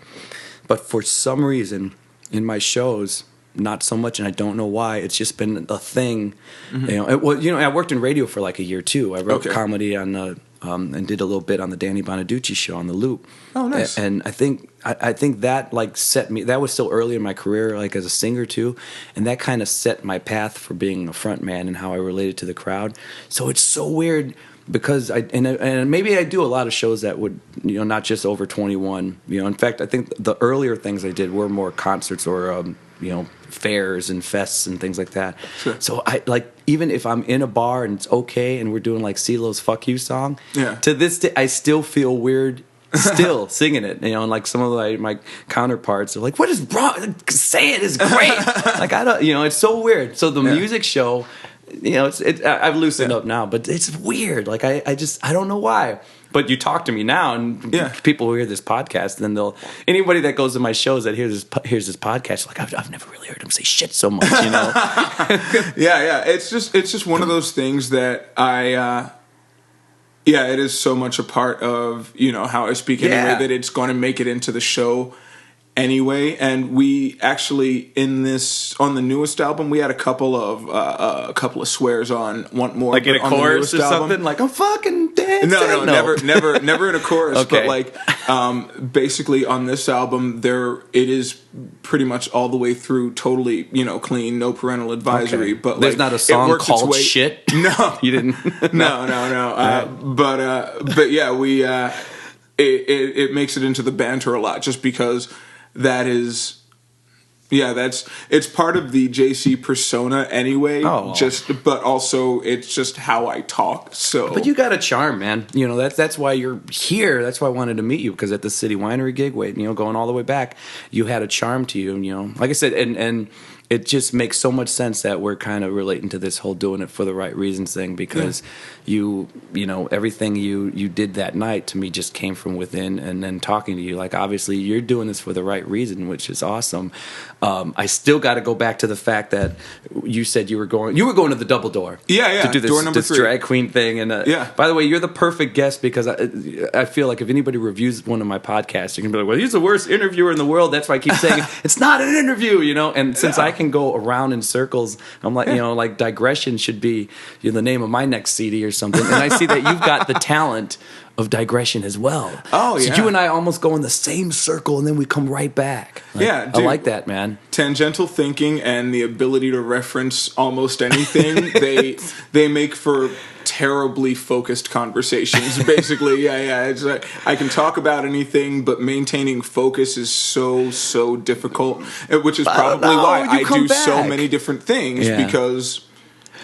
but for some reason in my shows. Not so much, and I don't know why. It's just been a thing. Mm-hmm. I worked in radio for like a year too. I wrote comedy on and did a little bit on the Danny Bonaducci show on the Loop. Oh, nice. And I think that like set me. That was still early in my career, like as a singer too, and that kind of set my path for being a front man and how I related to the crowd. So it's so weird. Because and maybe I do a lot of shows that would, not just over 21. In fact, I think the earlier things I did were more concerts or fairs and fests and things like that. Sure. So I like, even if I'm in a bar and it's okay and we're doing like CeeLo's "Fuck You" song, to this day I still feel weird. Still singing it, and like some of my counterparts are like, "What is wrong? Say it is great." Like I don't, it's so weird. So the music show. I've loosened up now, but it's weird. Like I don't know why. But you talk to me now, and people who hear this podcast, then anybody that goes to my shows that hears this podcast, like I've never really heard him say shit so much, Yeah. It's just one of those things that it is so much a part of how I speak anyway that it's going to make it into the show. Anyway, and we actually on the newest album we had a couple of swears on "Want More," like in a chorus or something, like I'm fucking dancing. No, never in a chorus. Okay. But like basically on this album, it is pretty much all the way through totally clean, no parental advisory. Okay. But there's not a song called "Shit." No, you didn't. No. But yeah, we it makes it into the banter a lot just because. That is, it's part of the JC persona anyway. Oh. But also it's just how I talk. So, but you got a charm, man. That's why you're here. That's why I wanted to meet you, because at the City Winery gig, going all the way back, you had a charm to you. Like I said, and it just makes so much sense that we're kind of relating to this whole doing it for the right reasons thing, because everything you did that night to me just came from within, and then talking to you, like obviously you're doing this for the right reason, which is awesome. I still got to go back to the fact that you said you were going to the Double Door. To do this drag queen thing. And by the way, you're the perfect guest, because I feel like if anybody reviews one of my podcasts, you can be like, well, he's the worst interviewer in the world. That's why I keep saying it's not an interview, and since I can go around in circles, I'm like, like digression should be the name of my next CD or something. And I see that you've got the talent of digression as well. Oh, yeah. So you and I almost go in the same circle, and then we come right back. Dude, I like that, man. Tangential thinking and the ability to reference almost anything, they make for terribly focused conversations, basically. It's like, I can talk about anything, but maintaining focus is so difficult, which is probably why I do so many different things, because...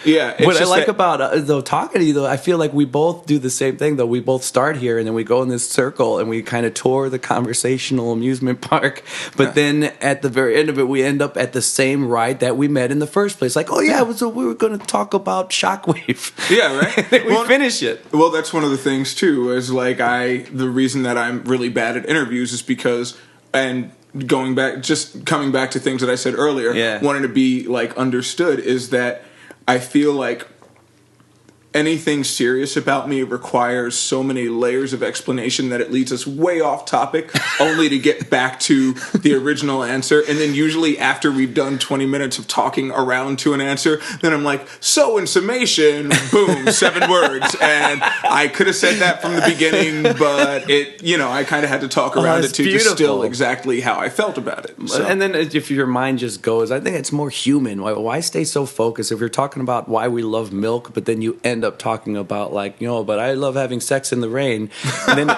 Yeah, what I like about talking to you, though, I feel like we both do the same thing. Though we both start here, and then we go in this circle, and we kind of tour the conversational amusement park. But then at the very end of it, we end up at the same ride that we met in the first place. Like, we were going to talk about Shockwave. Yeah, right. we finish it. Well, that's one of the things too. Is like the reason that I'm really bad at interviews is because coming back to things that I said earlier, wanting to be like understood, is that. I feel like anything serious about me requires so many layers of explanation that it leads us way off topic, only to get back to the original answer. And then usually after we've done 20 minutes of talking around to an answer, then I'm like, so in summation, boom, 7 words. And I could have said that from the beginning, but I kind of had to talk around it to distill exactly how I felt about it. So. And then if your mind just goes, I think it's more human. Why stay so focused? If you're talking about why we love milk, but then you end up talking about but I love having sex in the rain, and then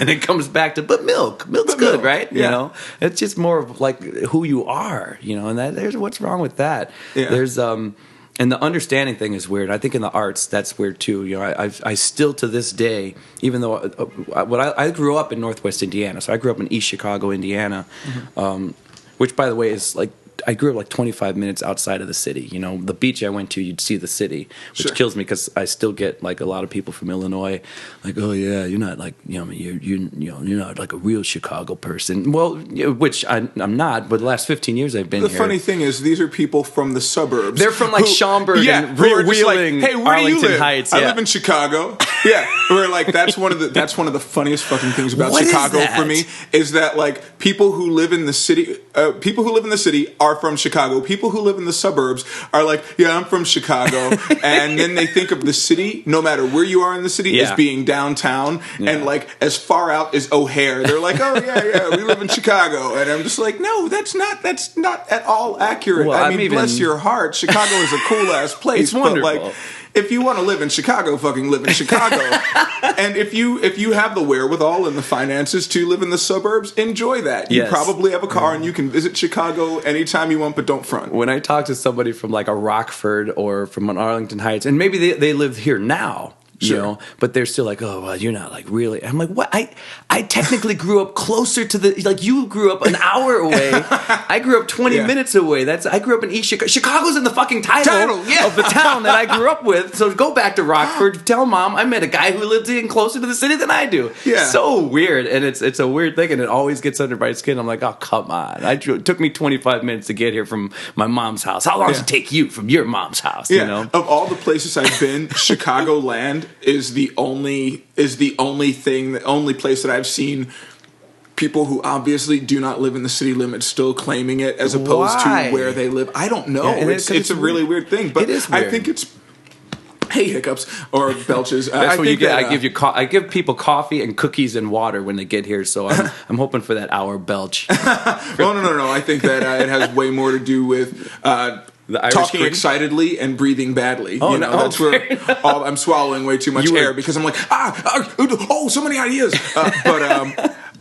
it comes back to but milk's good, right? It's just more of like who you are, and there's what's wrong with that. There's and the understanding thing is weird. I think in the arts that's weird too. I still to this day, even though I grew up in Northwest Indiana, so I grew up in East Chicago, Indiana, which by the way is like. I grew up like 25 minutes outside of the city. The beach I went to, you'd see the city, which kills me because I still get like a lot of people from Illinois, like, oh yeah, you're not like you're not like a real Chicago person. Well, which I'm not. But the last 15 years I've been here. The funny thing is, these are people from the suburbs. They're from like Schaumburg and Wheeling, like, hey, where Arlington do you live? Heights. I live in Chicago. Yeah, we're like that's one of the funniest fucking things about Chicago for me is that like people who live in the city are from Chicago. People who live in the suburbs are like, yeah, I'm from Chicago, and then they think of the city, no matter where you are in the city, as being downtown and like as far out as O'Hare. They're like, oh yeah, we live in Chicago, and I'm just like, no, that's not at all accurate. Well, I mean, bless your heart, Chicago is a cool ass place. It's wonderful. But like, if you want to live in Chicago, fucking live in Chicago. And if you have the wherewithal and the finances to live in the suburbs, enjoy that. You probably have a car and you can visit Chicago anytime you want, but don't front. When I talk to somebody from like a Rockford or from an Arlington Heights, and maybe they live here now, you know, but they're still like, oh, well, you're not like really. I'm like, what? I technically grew up closer to the, like you grew up an hour away. I grew up 20 minutes away. I grew up in East Chicago. Chicago's in the fucking title of the town that I grew up with. So go back to Rockford. Tell mom I met a guy who lives in closer to the city than I do. Yeah. So weird. And it's a weird thing. And it always gets under my skin. I'm like, oh, come on. It took me 25 minutes to get here from my mom's house. How long does it take you from your mom's house? Yeah. You know? Of all the places I've been, Chicagoland is the only place that I've seen people who obviously do not live in the city limits still claiming it as opposed to where they live. I don't know. Yeah, it's a really weird thing, but I think it's hiccups or belches. That's what you get. I give people coffee and cookies and water when they get here, so I'm hoping for that hour belch. No. I think that it has way more to do with talking excitedly and breathing badly. Oh, that's where I'm swallowing way too much air because I'm like, so many ideas.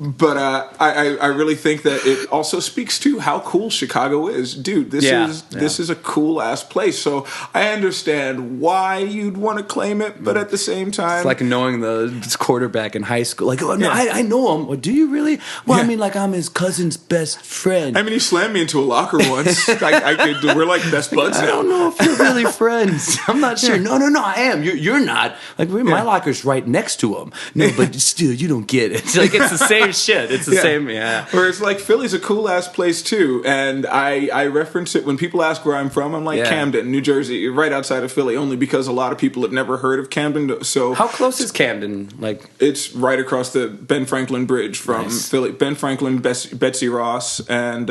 But I really think that it also speaks to how cool Chicago is. Dude, this is a cool ass place. So I understand why you'd want to claim it, but at the same time, it's like knowing the quarterback in high school. Like, oh, no, I know him. Well, do you really? Well, I mean, like I'm his cousin's best friend. I mean, he slammed me into a locker once. We're like best buds now. I don't know if you're really friends. I'm not sure. No, I am. You're not. Like my locker's right next to him. No, but still, you don't get it. It's like it's the same shit. It's the same, Where it's like Philly's a cool ass place too, and I reference it when people ask where I'm from. I'm like Camden, New Jersey, right outside of Philly, only because a lot of people have never heard of Camden. So how close is Camden? Like it's right across the Ben Franklin Bridge from Philly. Ben Franklin, Betsy Ross, and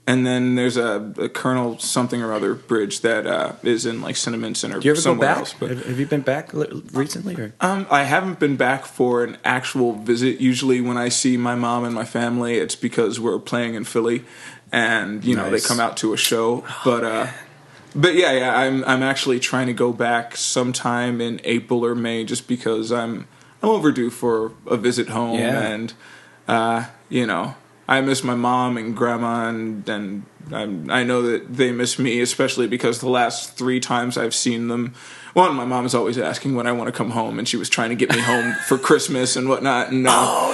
then there's a Colonel something or other bridge that is in like Cinnamon Center. Do you ever go back? Else, have you been back recently? Or? I haven't been back for an actual visit. Usually when I see my mom and my family, it's because we're playing in Philly, and they come out to a show. But I'm actually trying to go back sometime in April or May, just because I'm overdue for a visit home, and I miss my mom and grandma, and I know that they miss me, especially because the last 3 times I've seen them, my mom is always asking when I want to come home, and she was trying to get me home for Christmas and whatnot. And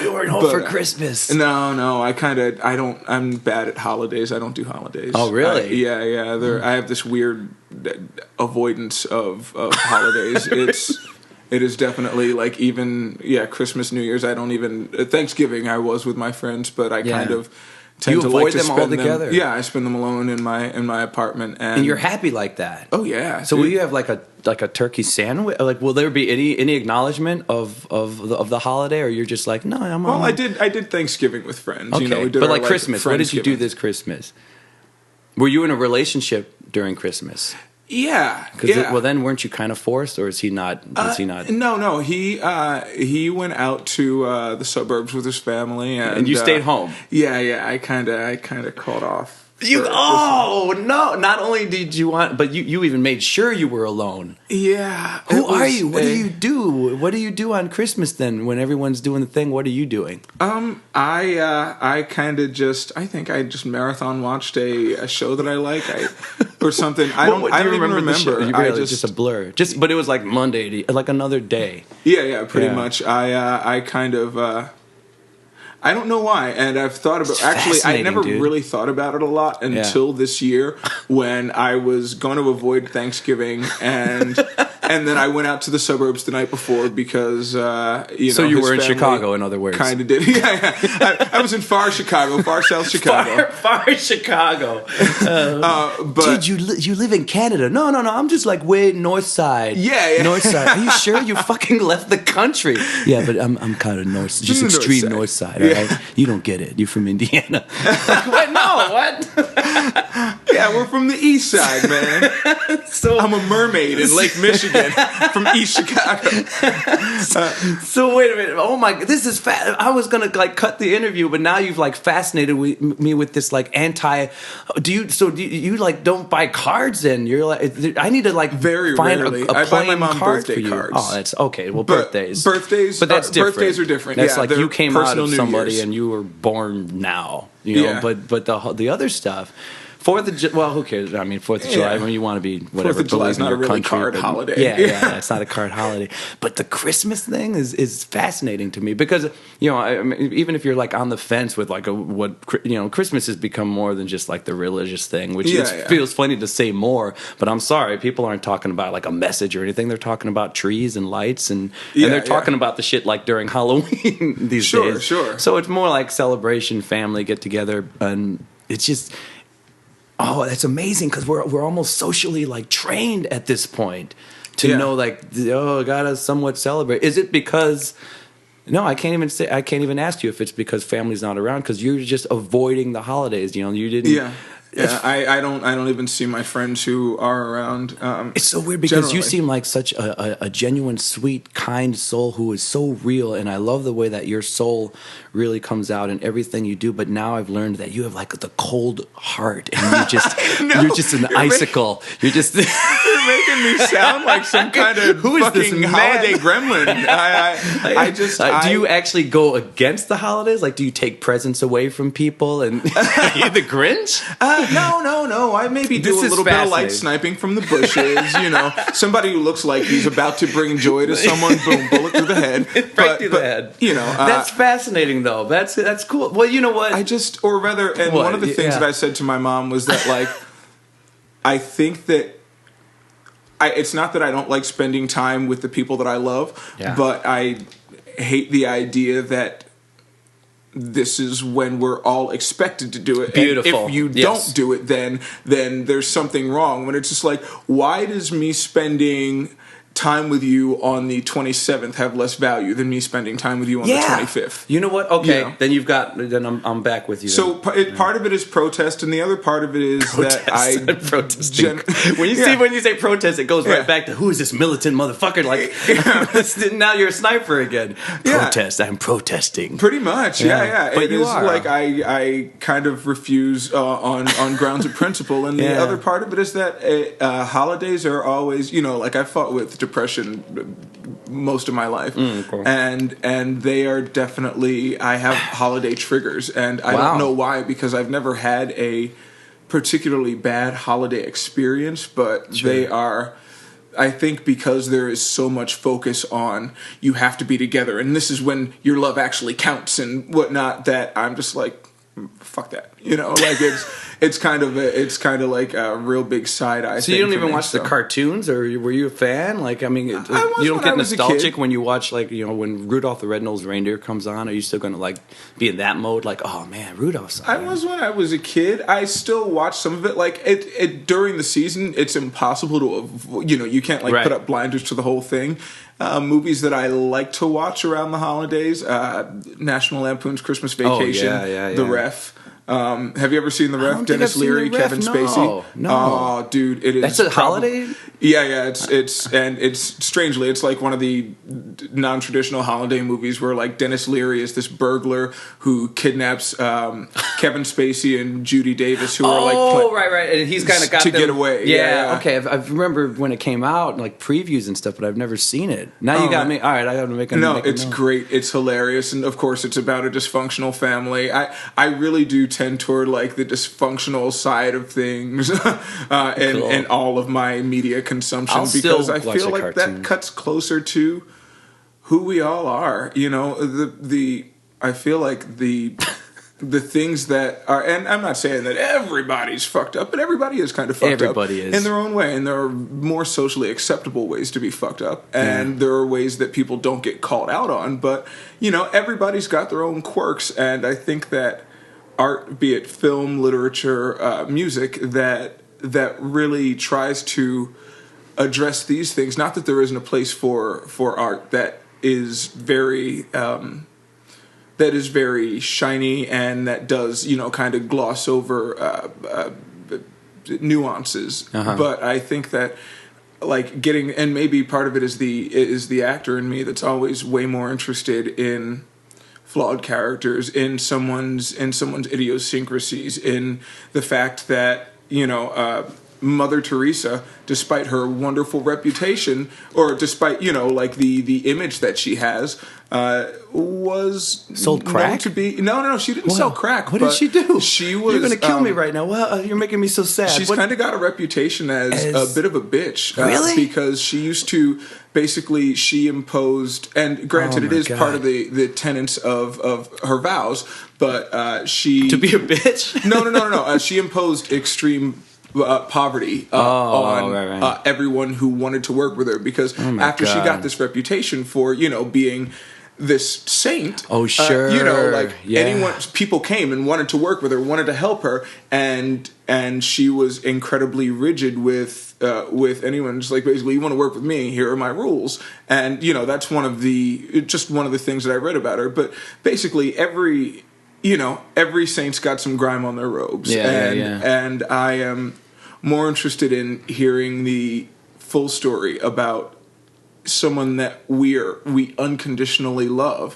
you weren't home for Christmas? No, I'm bad at holidays. I don't do holidays. Oh, really? I have this weird avoidance of holidays. It is definitely like even Christmas, New Year's. I don't even Thanksgiving. I was with my friends, but I kind of tend to like to spend them altogether. Yeah, I spend them alone in my apartment, and you're happy like that. Oh yeah. So will you have like a turkey sandwich? Like, will there be any acknowledgement of the holiday, or you're just like, no, I'm? Well, I did Thanksgiving with friends. Okay, we did but like Christmas. What did you do this Christmas? Were you in a relationship during Christmas? Yeah. Well, then weren't you kind of forced, or is he not? No. He went out to the suburbs with his family, and you stayed home. Yeah. I kind of called off. No! Not only did you want, but you even made sure you were alone. Yeah. Who are you? What do you do? What do you do on Christmas then? When everyone's doing the thing, what are you doing? I kind of I think I just marathon watched a show that I like, or something. I don't even remember. Really, just a blur. But it was like Monday, like another day. Yeah, pretty much. I kind of. I don't know why, and I've thought about. Actually, I never really thought about it a lot until this year, when I was going to avoid Thanksgiving, and And then I went out to the suburbs the night before because, So you were in Chicago, in other words. Kind of did. Yeah. I was in far Chicago, far South Chicago. Far Chicago. But dude, you live in Canada. No, I'm just like way north side. Yeah. North side. Are you sure you fucking left the country? Yeah, but I'm kind of north, just extreme north side. All right? You don't get it. You're from Indiana. What? No, what? Yeah, we're from the east side, man. So I'm a mermaid in Lake Michigan from East Chicago. So wait a minute. Oh my, this is I was gonna like cut the interview, but now you've like fascinated me with this like anti. Do you like don't buy cards? Then you're like, I need to like very find rarely. a I buy my mom card birthday cards. Oh, that's okay. Well, birthdays, but that's different. Birthdays are different. That's yeah, like you came out of somebody years. and you were born now. You know, but the other stuff. Who cares? I mean, 4th of July, when you want to be whatever. 4th of July is not a really card holiday. Yeah, it's not a card holiday. But the Christmas thing is fascinating to me because, you know, I mean, even if you're like on the fence with like Christmas has become more than just like the religious thing, which feels funny to say more. But I'm sorry, people aren't talking about like a message or anything. They're talking about trees and lights and they're talking about the shit like during Halloween these days. Sure. So it's more like celebration, family get together, and it's just. Oh, that's amazing because we're almost socially like trained at this point to know like gotta somewhat celebrate. Is it because? No, I can't even ask you if it's because family's not around because you're just avoiding the holidays. You know, you didn't. Yeah. I don't even see my friends who are around. It's so weird because you seem like such a genuine, sweet, kind soul who is so real, and I love the way that your soul really comes out in everything you do. But now I've learned that you have like the cold heart, and you're just an icicle. You're just you're making me sound like some kind of fucking holiday gremlin. Do you actually go against the holidays? Like, do you take presents away from people? And are you the Grinch? No. I maybe do a little bit of light sniping from the bushes. You know, somebody who looks like he's about to bring joy to someone. Boom, bullet through the head. Right through the head. You know, that's fascinating though. That's cool. Well, you know what? one of the things that I said to my mom was that like, I think that. It's not that I don't like spending time with the people that I love, but I hate the idea that this is when we're all expected to do it. Beautiful. And if you don't do it, then there's something wrong. When it's just like, why does me spending time with you on the 27th have less value than me spending time with you on the 25th? You know what? Okay, then I'm back with you. So part of it is protest, and the other part of it is protesting. When you say protest, it goes right back to who is this militant motherfucker? Like now you're a sniper again. Protest. I'm protesting. Pretty much. Yeah. But it is like I kind of refuse on grounds of principle, and the other part of it is that holidays are always like I fought with depression most of my life, cool. and they are definitely I have holiday triggers, and I don't know why because I've never had a particularly bad holiday experience, but they are. I think because there is so much focus on you have to be together, and this is when your love actually counts and whatnot. That I'm just like, fuck that, like it's kind of like a real big side eye. So you don't even watch the cartoons, or were you a fan? Like, I mean, you don't get nostalgic when you watch when Rudolph the Red-Nosed Reindeer comes on. Are you still going to like be in that mode? Like, oh man, Rudolph's. I was when I was a kid. I still watch some of it. Like it during the season, it's impossible to you can't put up blinders to the whole thing. Movies that I like to watch around the holidays: National Lampoon's Christmas Vacation, The Ref. Have you ever seen The Ref? Dennis Leary, Kevin Spacey. No. Oh, dude, it is. That's a holiday. Yeah. It's strangely, it's like one of the non-traditional holiday movies where like Dennis Leary is this burglar who kidnaps Kevin Spacey and Judi Davis, who are like right, and he's kind of got to get away. Yeah. Okay, I remember when it came out, like previews and stuff, but I've never seen it. Now you got me. All right, I got to make a note. It's great. It's hilarious, and of course, it's about a dysfunctional family. I really do tend toward like the dysfunctional side of things in all of my media consumption because I feel like that cuts closer to who we all are. I feel like the the things that are, and I'm not saying that everybody's fucked up, but everybody is kind of fucked up. Everybody is. In their own way, and there are more socially acceptable ways to be fucked up, and there are ways that people don't get called out on, but, everybody's got their own quirks, and I think that art, be it film, literature, music, that really tries to address these things, not that there isn't a place for art that is very shiny and that does, kind of gloss over nuances. But I think that, like, and maybe part of it is the actor in me that's always way more interested in flawed characters, in someone's idiosyncrasies, in the fact that, Mother Teresa, despite her wonderful reputation, or despite, like the image that she has, was sold crack. To be no, she didn't sell crack. What did she do? She was. You're going to kill me right now. Well, you're making me so sad. She's kind of got a reputation as a bit of a bitch, really, because she used to basically she imposed, and granted, it is part of the tenets of her vows, but she to be a bitch. No. She imposed extreme poverty on everyone who wanted to work with her, because after she got this reputation for being this saint, people came and wanted to work with her, wanted to help her, and she was incredibly rigid with anyone. Just like, basically, you want to work with me, here are my rules, and that's one of the things that I read about her. But basically, every saint's got some grime on their robes, and I am more interested in hearing the full story about someone that we unconditionally love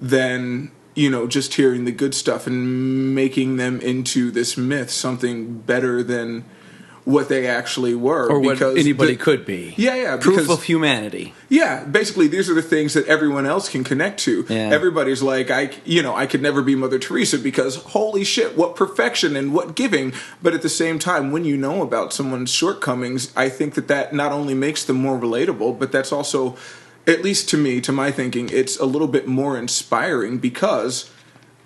than just hearing the good stuff and making them into this myth, something better than what they actually were, or what anybody could be. Proof of humanity. Yeah, basically, these are the things that everyone else can connect to. Yeah. Everybody's like, I could never be Mother Teresa, because holy shit, what perfection and what giving. But at the same time, when you know about someone's shortcomings, I think that not only makes them more relatable, but that's also, at least to me, to my thinking, it's a little bit more inspiring, because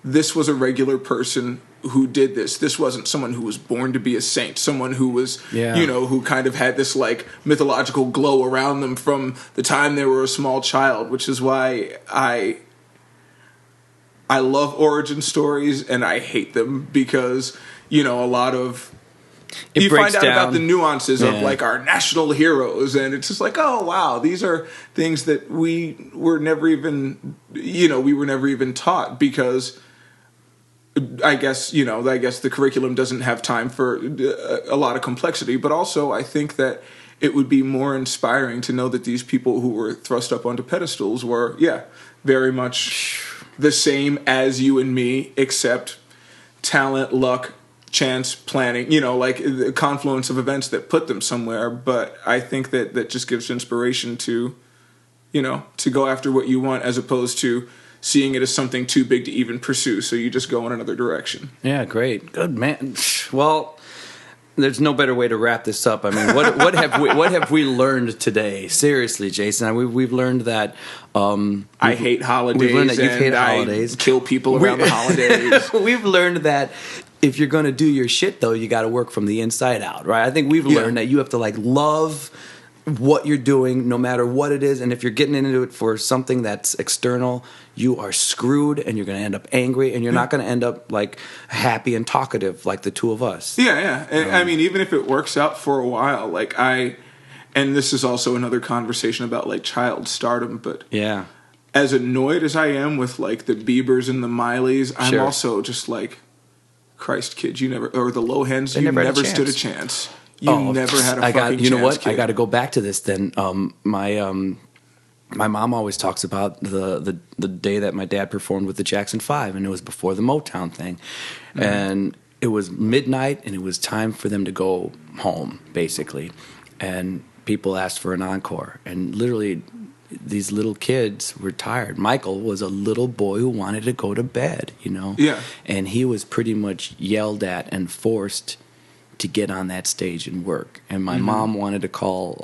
this was a regular person who did this. This wasn't someone who was born to be a saint, someone who was, who kind of had this like mythological glow around them from the time they were a small child, which is why I love origin stories and I hate them, because, a lot of you find out about the nuances of like our national heroes, and it's just like, oh wow, these are things that we were never even taught, because I guess the curriculum doesn't have time for a lot of complexity, but also I think that it would be more inspiring to know that these people who were thrust up onto pedestals were, very much the same as you and me, except talent, luck, chance, planning, like the confluence of events that put them somewhere. But I think that just gives inspiration to, to go after what you want, as opposed to seeing it as something too big to even pursue, so you just go in another direction. Yeah, great. Good, man. Well, there's no better way to wrap this up. I mean, what have we learned today? Seriously, Jason, we've learned that I hate holidays. We've learned that you hate holidays. I kill people around the holidays. We've learned that if you're going to do your shit, though, you got to work from the inside out, right? I think we've learned that you have to love what you're doing, no matter what it is, and if you're getting into it for something that's external, you are screwed, and you're going to end up angry, and you're not going to end up happy and talkative like the two of us. Yeah. And, I mean, even if it works out for a while, and this is also another conversation about child stardom, but as annoyed as I am with the Biebers and the Mileys, I'm also just Christ, kid, you never, or the Lohens, you never stood a chance. You never had a fucking chance. You know what? Kid. I got to go back to this then. My mom always talks about the day that my dad performed with the Jackson 5, and it was before the Motown thing. Mm-hmm. And it was midnight, and it was time for them to go home, basically. And people asked for an encore. And literally, these little kids were tired. Michael was a little boy who wanted to go to bed, Yeah. And he was pretty much yelled at and forced to get on that stage and work. And my mom wanted to call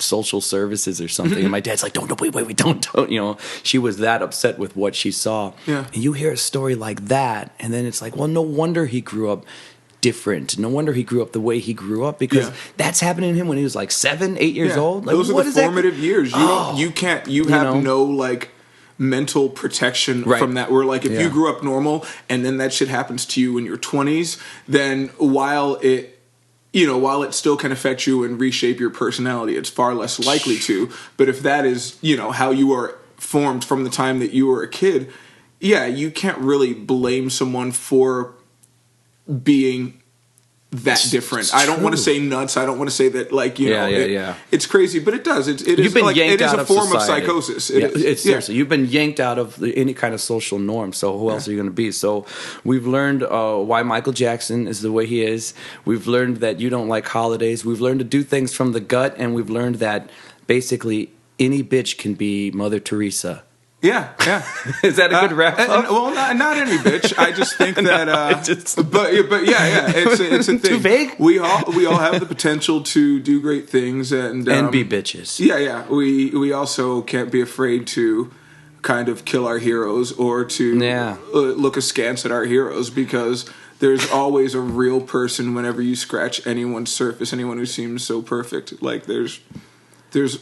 social services or something. And my dad's like, don't, wait, don't. You know, she was that upset with what she saw. Yeah. And you hear a story like that, and then it's like, well, no wonder he grew up different. No wonder he grew up the way he grew up, because that's happening to him when he was like 7, 8 years old. Like, those are the formative years. You have no like mental protection from that, where like if you grew up normal and then that shit happens to you in your 20s, then while it still can affect you and reshape your personality, it's far less likely to. But if that is, how you are formed from the time that you were a kid, you can't really blame someone for being that different. I don't want to say nuts. I don't want to say that, like, it's crazy, but it does. It is like, it is a form of psychosis. It's seriously, you've been yanked out of any kind of social norm. So who else are you going to be? So we've learned why Michael Jackson is the way he is. We've learned that you don't like holidays. We've learned to do things from the gut, and we've learned that basically any bitch can be Mother Teresa. Yeah. Is that a good wrap up? Well, not any bitch. I just think that, but it's a thing. Too vague? We all have the potential to do great things and be bitches. Yeah. We also can't be afraid to kind of kill our heroes or to look askance at our heroes, because there's always a real person whenever you scratch anyone's surface, anyone who seems so perfect. Like there's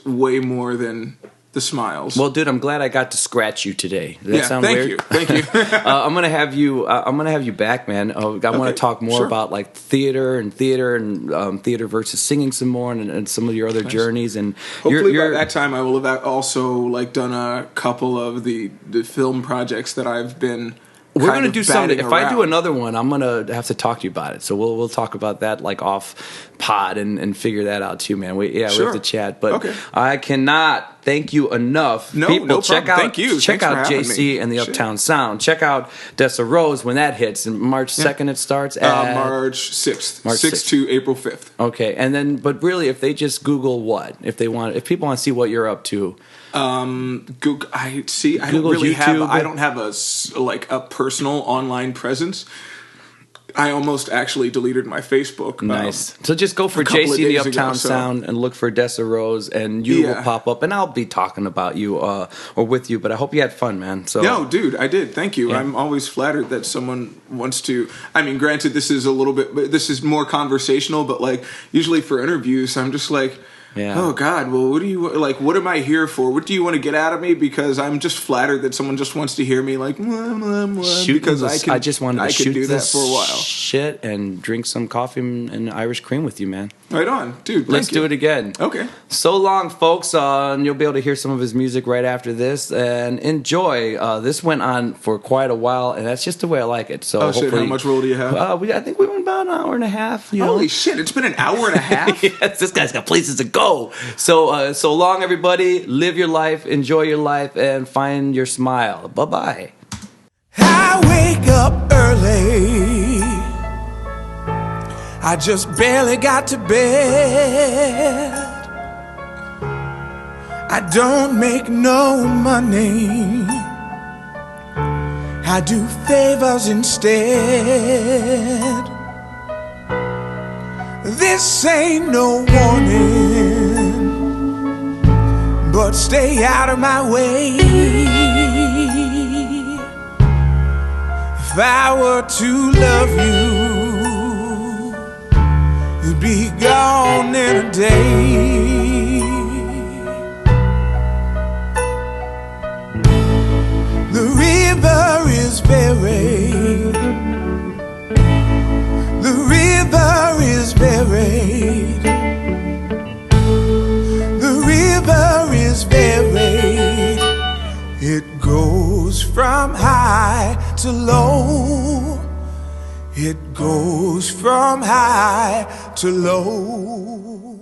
way more than the smiles. Well, dude, I'm glad I got to scratch you today. Does that sound weird? Thank you. I'm gonna have you back, man. I want to talk more about like theater and theater versus singing some more, and some of your other journeys. And hopefully by that time, I will have also like done a couple of the film projects that I've been. We're going to do something. If I do around. another one, I'm going to have to talk to you about it. So we'll talk about that like off pod and figure that out too, man. We have to chat. But I cannot thank you enough. No, people, no check problem. out, Thank you. Check out JC and the Uptown Sound. Check out Dessa Rose when that hits. And March 2nd it starts at March 6th. March 6th to April 5th. Okay. And then, but really, if they just Google if people want to see what you're up to. Google. I don't have a personal online presence. I almost actually deleted my Facebook. Nice. So just go for JC the Uptown Sound and look for Dessa Rose, and you will pop up. And I'll be talking about you or with you. But I hope you had fun, man. So no, dude, I did. Thank you. Yeah. I'm always flattered that someone wants to. I mean, granted, this is more conversational, but like usually for interviews, I'm just like. Yeah. Oh God! Well, what do you like? What am I here for? What do you want to get out of me? Because I'm just flattered that someone just wants to hear me like because I just wanted to shoot do that for a while. Shit and drink some coffee and Irish cream with you, man. Right on, dude. Let's do it again. Okay. So long, folks. And you'll be able to hear some of his music right after this and enjoy. This went on for quite a while, and that's just the way I like it. So shit! How much roll do you have? I think we went about an hour and a half. Holy shit! It's been an hour and a half. Yes, this guy's got places to go. So long, everybody. Live your life, enjoy your life, and find your smile. Bye-bye. I wake up early. I just barely got to bed. I don't make no money. I do favors instead. This ain't no warning, but stay out of my way. If I were to love you, you'd be gone in a day. The river is buried. The river is buried. The river is buried. It goes from high to low. It goes from high to low.